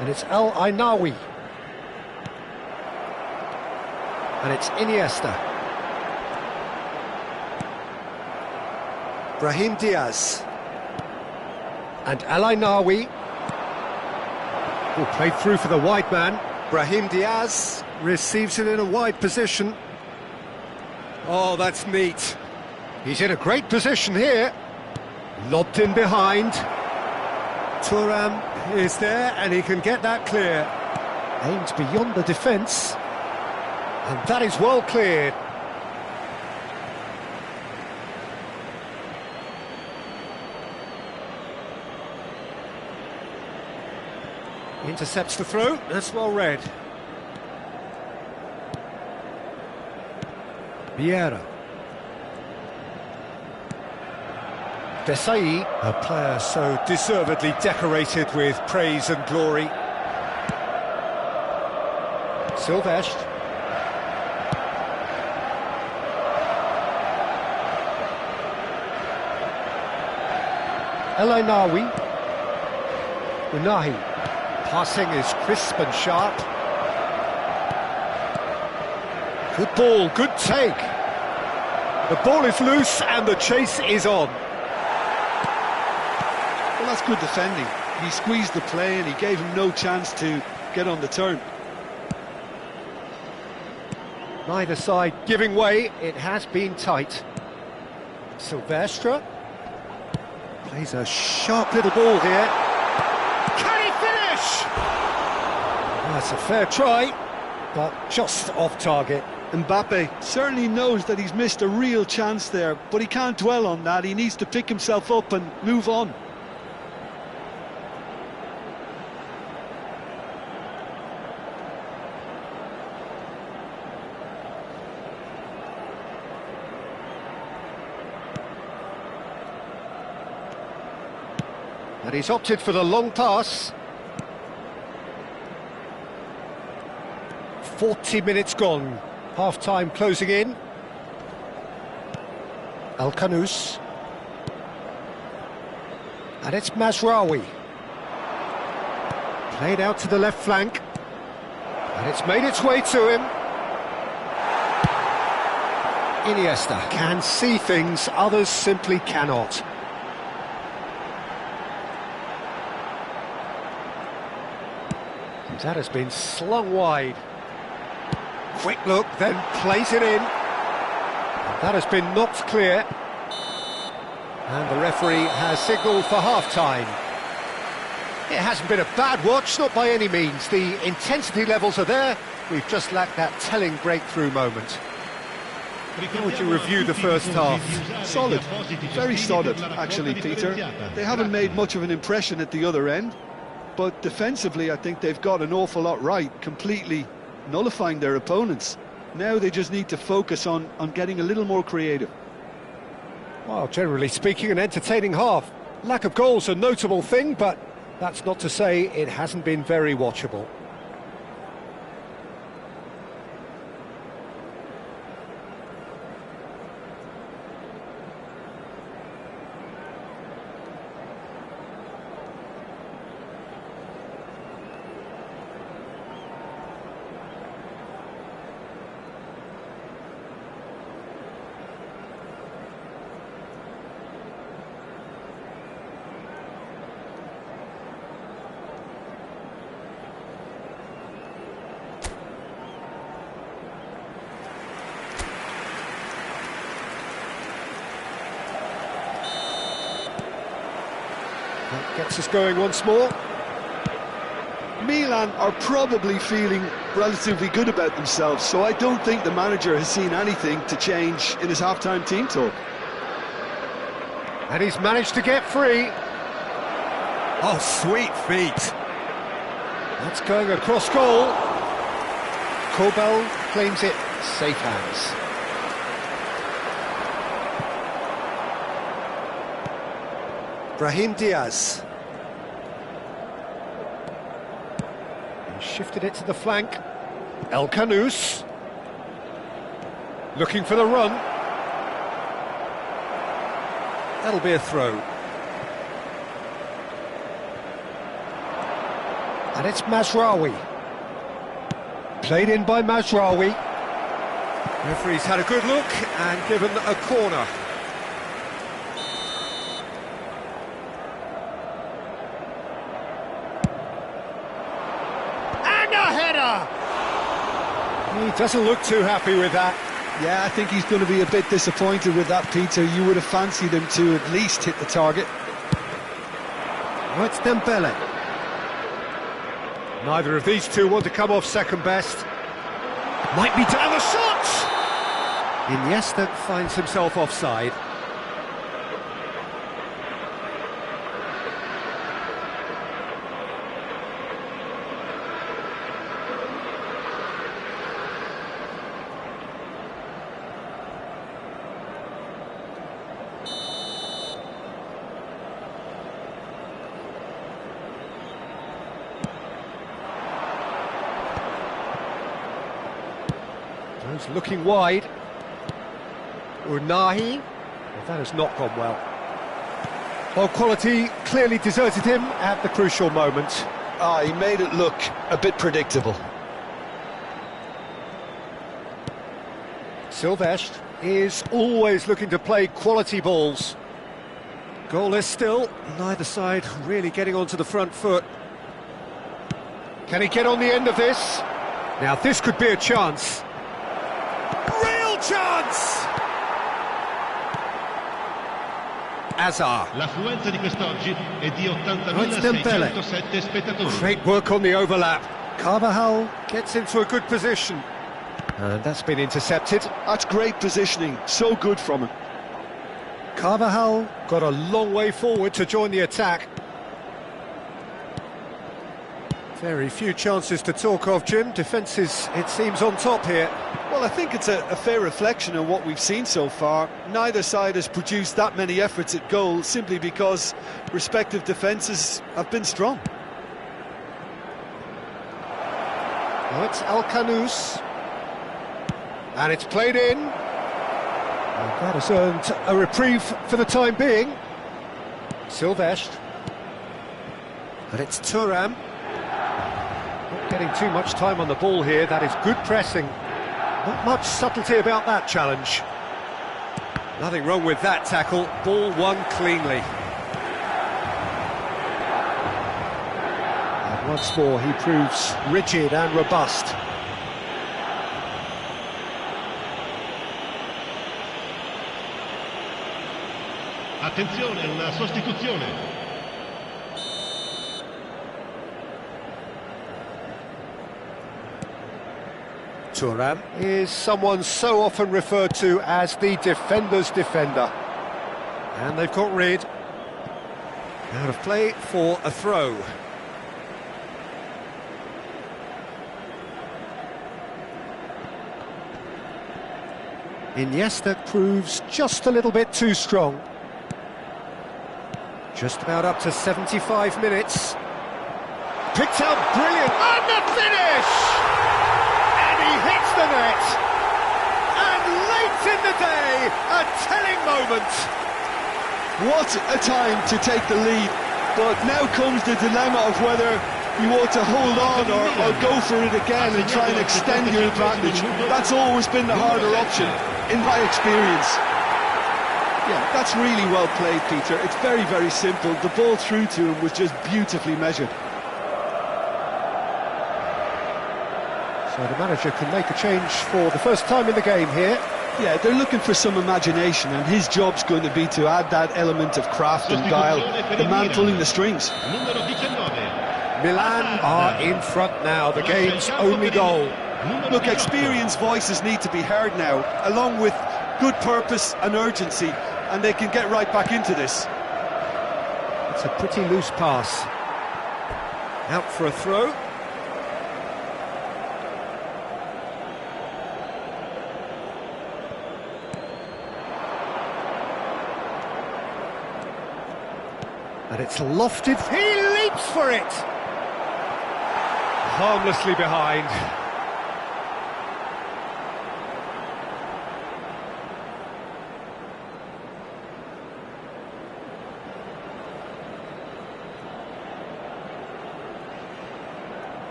And it's El Ainawi. And it's Iniesta. Brahim Diaz. And El Ainawi. Played through for the wide man. Brahim Diaz receives it in a wide position. Oh, that's neat. He's in a great position here. Lobbed in behind. Thuram is there and he can get that clear. Aims beyond the defence. And that is well cleared. Intercepts the throw, that's well read. Vieira. Desai, a player so deservedly decorated with praise and glory. Silvestre. El Ainawi. Unahi. Passing is crisp and sharp. Good ball, good take. The ball is loose and the chase is on. Well, that's good defending. He squeezed the play and he gave him no chance to get on the turn. Neither side giving way, it has been tight. Silvestre plays a sharp little ball here. Can he finish? That's a fair try, but just off target. Mbappe certainly knows that he's missed a real chance there, but he can't dwell on that. He needs to pick himself up and move on. And he's opted for the long pass. 40 minutes gone. Half-time closing in. El Kanous. And it's Mazraoui. Played out to the left flank. And it's made its way to him. Iniesta can see things others simply cannot. That has been slung wide. Quick look, then plays it in. That has been knocked clear. And the referee has signalled for half-time. It hasn't been a bad watch, not by any means. The intensity levels are there. We've just lacked that telling breakthrough moment. How would you review the first half? Solid, very solid, actually, Peter. They haven't made much of an impression at the other end. But defensively, I think they've got an awful lot right, completely nullifying their opponents. Now they just need to focus on getting a little more creative. Well, generally speaking, an entertaining half. Lack of goals a notable thing, but that's not to say it hasn't been very watchable. That gets us going once more. Milan are probably feeling relatively good about themselves, so I don't think the manager has seen anything to change in his half-time team talk. And he's managed to get free. Oh, sweet feet. That's going across goal. Kobel claims it, safe hands. Brahim Diaz. Shifted it to the flank. El Canous. Looking for the run. That'll be a throw. And it's Mazraoui. Played in by Mazraoui. Referee's had a good look and given a corner. And a header! He doesn't look too happy with that. Yeah, I think he's going to be a bit disappointed with that, Peter. You would have fancied him to at least hit the target. Oh, it's Dembele. Neither of these two want to come off second best. Might be down the shot! Iniesta finds himself offside. Looking wide. Unahi. Well, that has not gone well. Well, quality clearly deserted him at the crucial moment. He made it look a bit predictable. Silvestre is always looking to play quality balls. Goalless still, neither side really getting onto the front foot. Can he get on the end of this? Now this could be a chance. Real chance! Hazard. L'affluenza di quest'oggi è di It's Dembele. 80.607 spettatori. Great work on the overlap. Carvajal gets into a good position. And that's been intercepted. That's great positioning, so good from him. Carvajal got a long way forward to join the attack. Very few chances to talk of, Jim. Defence is, it seems, on top here. Well, I think it's a fair reflection of what we've seen so far. Neither side has produced that many efforts at goal simply because respective defences have been strong. Now it's El Canous. And it's played in. And that has earned a reprieve for the time being. Silvestre. And it's Thuram. Not getting too much time on the ball here. That is good pressing. Not much subtlety about that challenge. Nothing wrong with that tackle. Ball won cleanly. And once more he proves rigid and robust. Attenzione, una sostituzione. Thuram is someone so often referred to as the defender's defender. And they've got rid. Out of play for a throw. Iniesta proves just a little bit too strong. Just about up to 75 minutes. Picked out brilliant. And the finish! And he hits the net. And late in the day, a telling moment. What a time to take the lead. But now comes the dilemma of whether you ought to hold on or go for it again and try and extend your advantage. That's always been the harder option, in my experience. Yeah, that's really well played, Peter. It's very, very simple. The ball through to him was just beautifully measured. So the manager can make a change for the first time in the game here. Yeah, they're looking for some imagination, and his job's going to be to add that element of craft and guile, the man pulling the strings. Numero 19. Milan are in front now, the game's only goal. Look, experienced voices need to be heard now, along with good purpose and urgency, and they can get right back into this. It's a pretty loose pass. Out for a throw. And it's lofted. He leaps for it. harmlessly behind.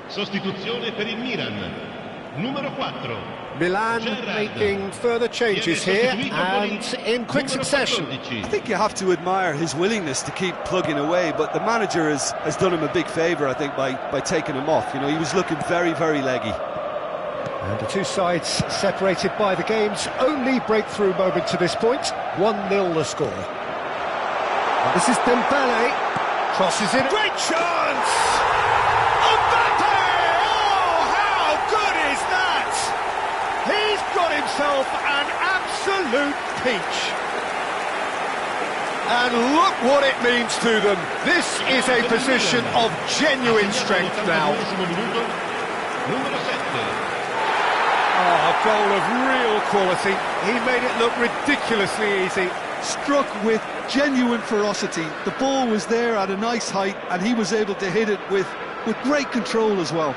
Sostituzione per il Milan. Numero 4. Milan making further changes here and in quick succession. I think you have to admire his willingness to keep plugging away, but the manager has done him a big favour, I think, by taking him off. You know, he was looking very, very leggy. And the two sides separated by the game's only breakthrough moment to this point. 1-0 the score. And this is Dembele. Crosses it. Great chance! Mbappe! Oh, how good is that? He's got himself an absolute peach. And look what it means to them. This is a position of genuine strength now. Numero 7. Oh, a goal of real quality. He made it look ridiculously easy. Struck with genuine ferocity. The ball was there at a nice height, and he was able to hit it with great control as well.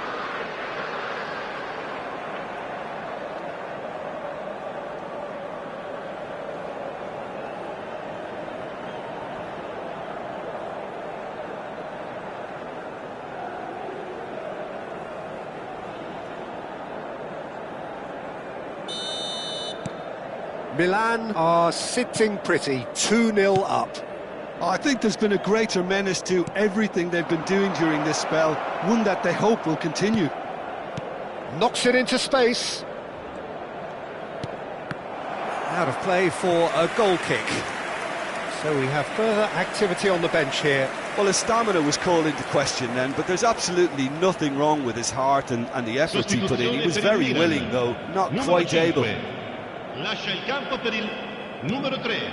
Milan are sitting pretty, 2-0 up. I think there's been a greater menace to everything they've been doing during this spell, one that they hope will continue. Knocks it into space. Out of play for a goal kick. So we have further activity on the bench here. Well, his stamina was called into question then, but there's absolutely nothing wrong with his heart and the effort he put in. He was very willing, though, not quite able. Lascia il campo per il numero 3.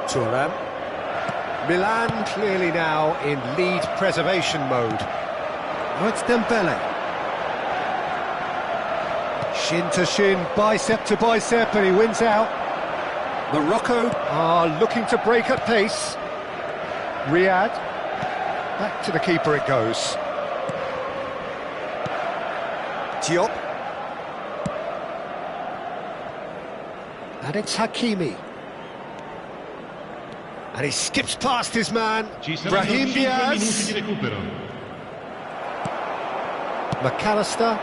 Thuram. Milan clearly now in lead preservation mode. Oh, it's Dembele. Shin to shin, bicep to bicep, and he wins out. Morocco are looking to break at pace. Riyad. Back to the keeper it goes. Diop. And it's Hakimi. And he skips past his man, Brahim Diaz. McAllister.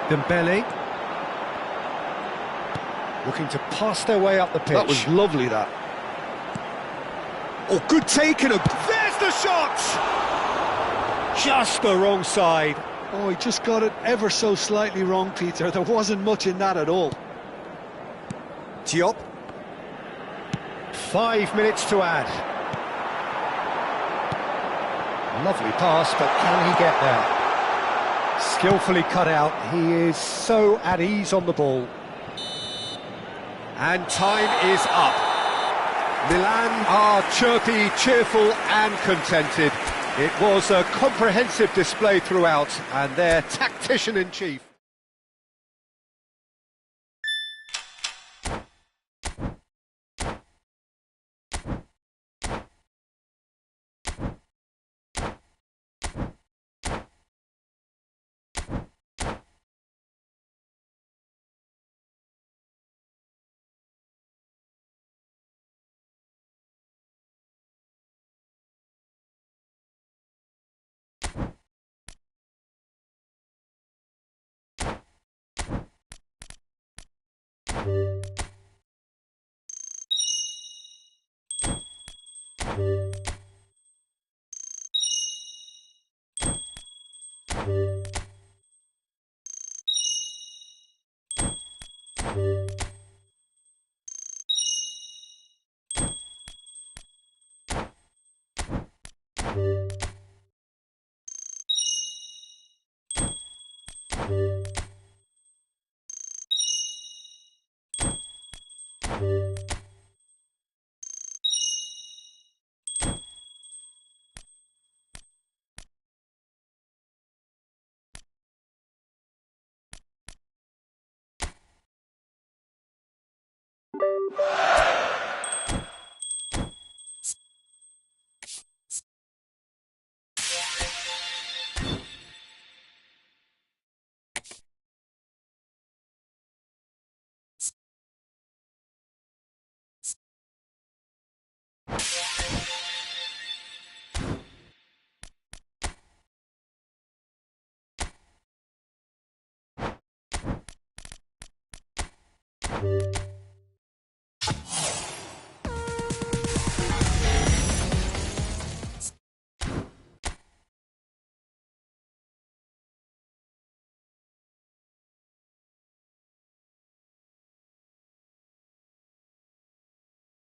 Dembele. Looking to pass their way up the pitch. That was lovely, that. Oh, good take, and there's the shot! Just the wrong side. Oh, he just got it ever so slightly wrong, Peter. There wasn't much in that at all. Diop. 5 minutes to add. Lovely pass, but can he get there? Skillfully cut out. He is so at ease on the ball. And time is up. Milan are chirpy, cheerful and contented. It was a comprehensive display throughout, and their tactician-in-chief you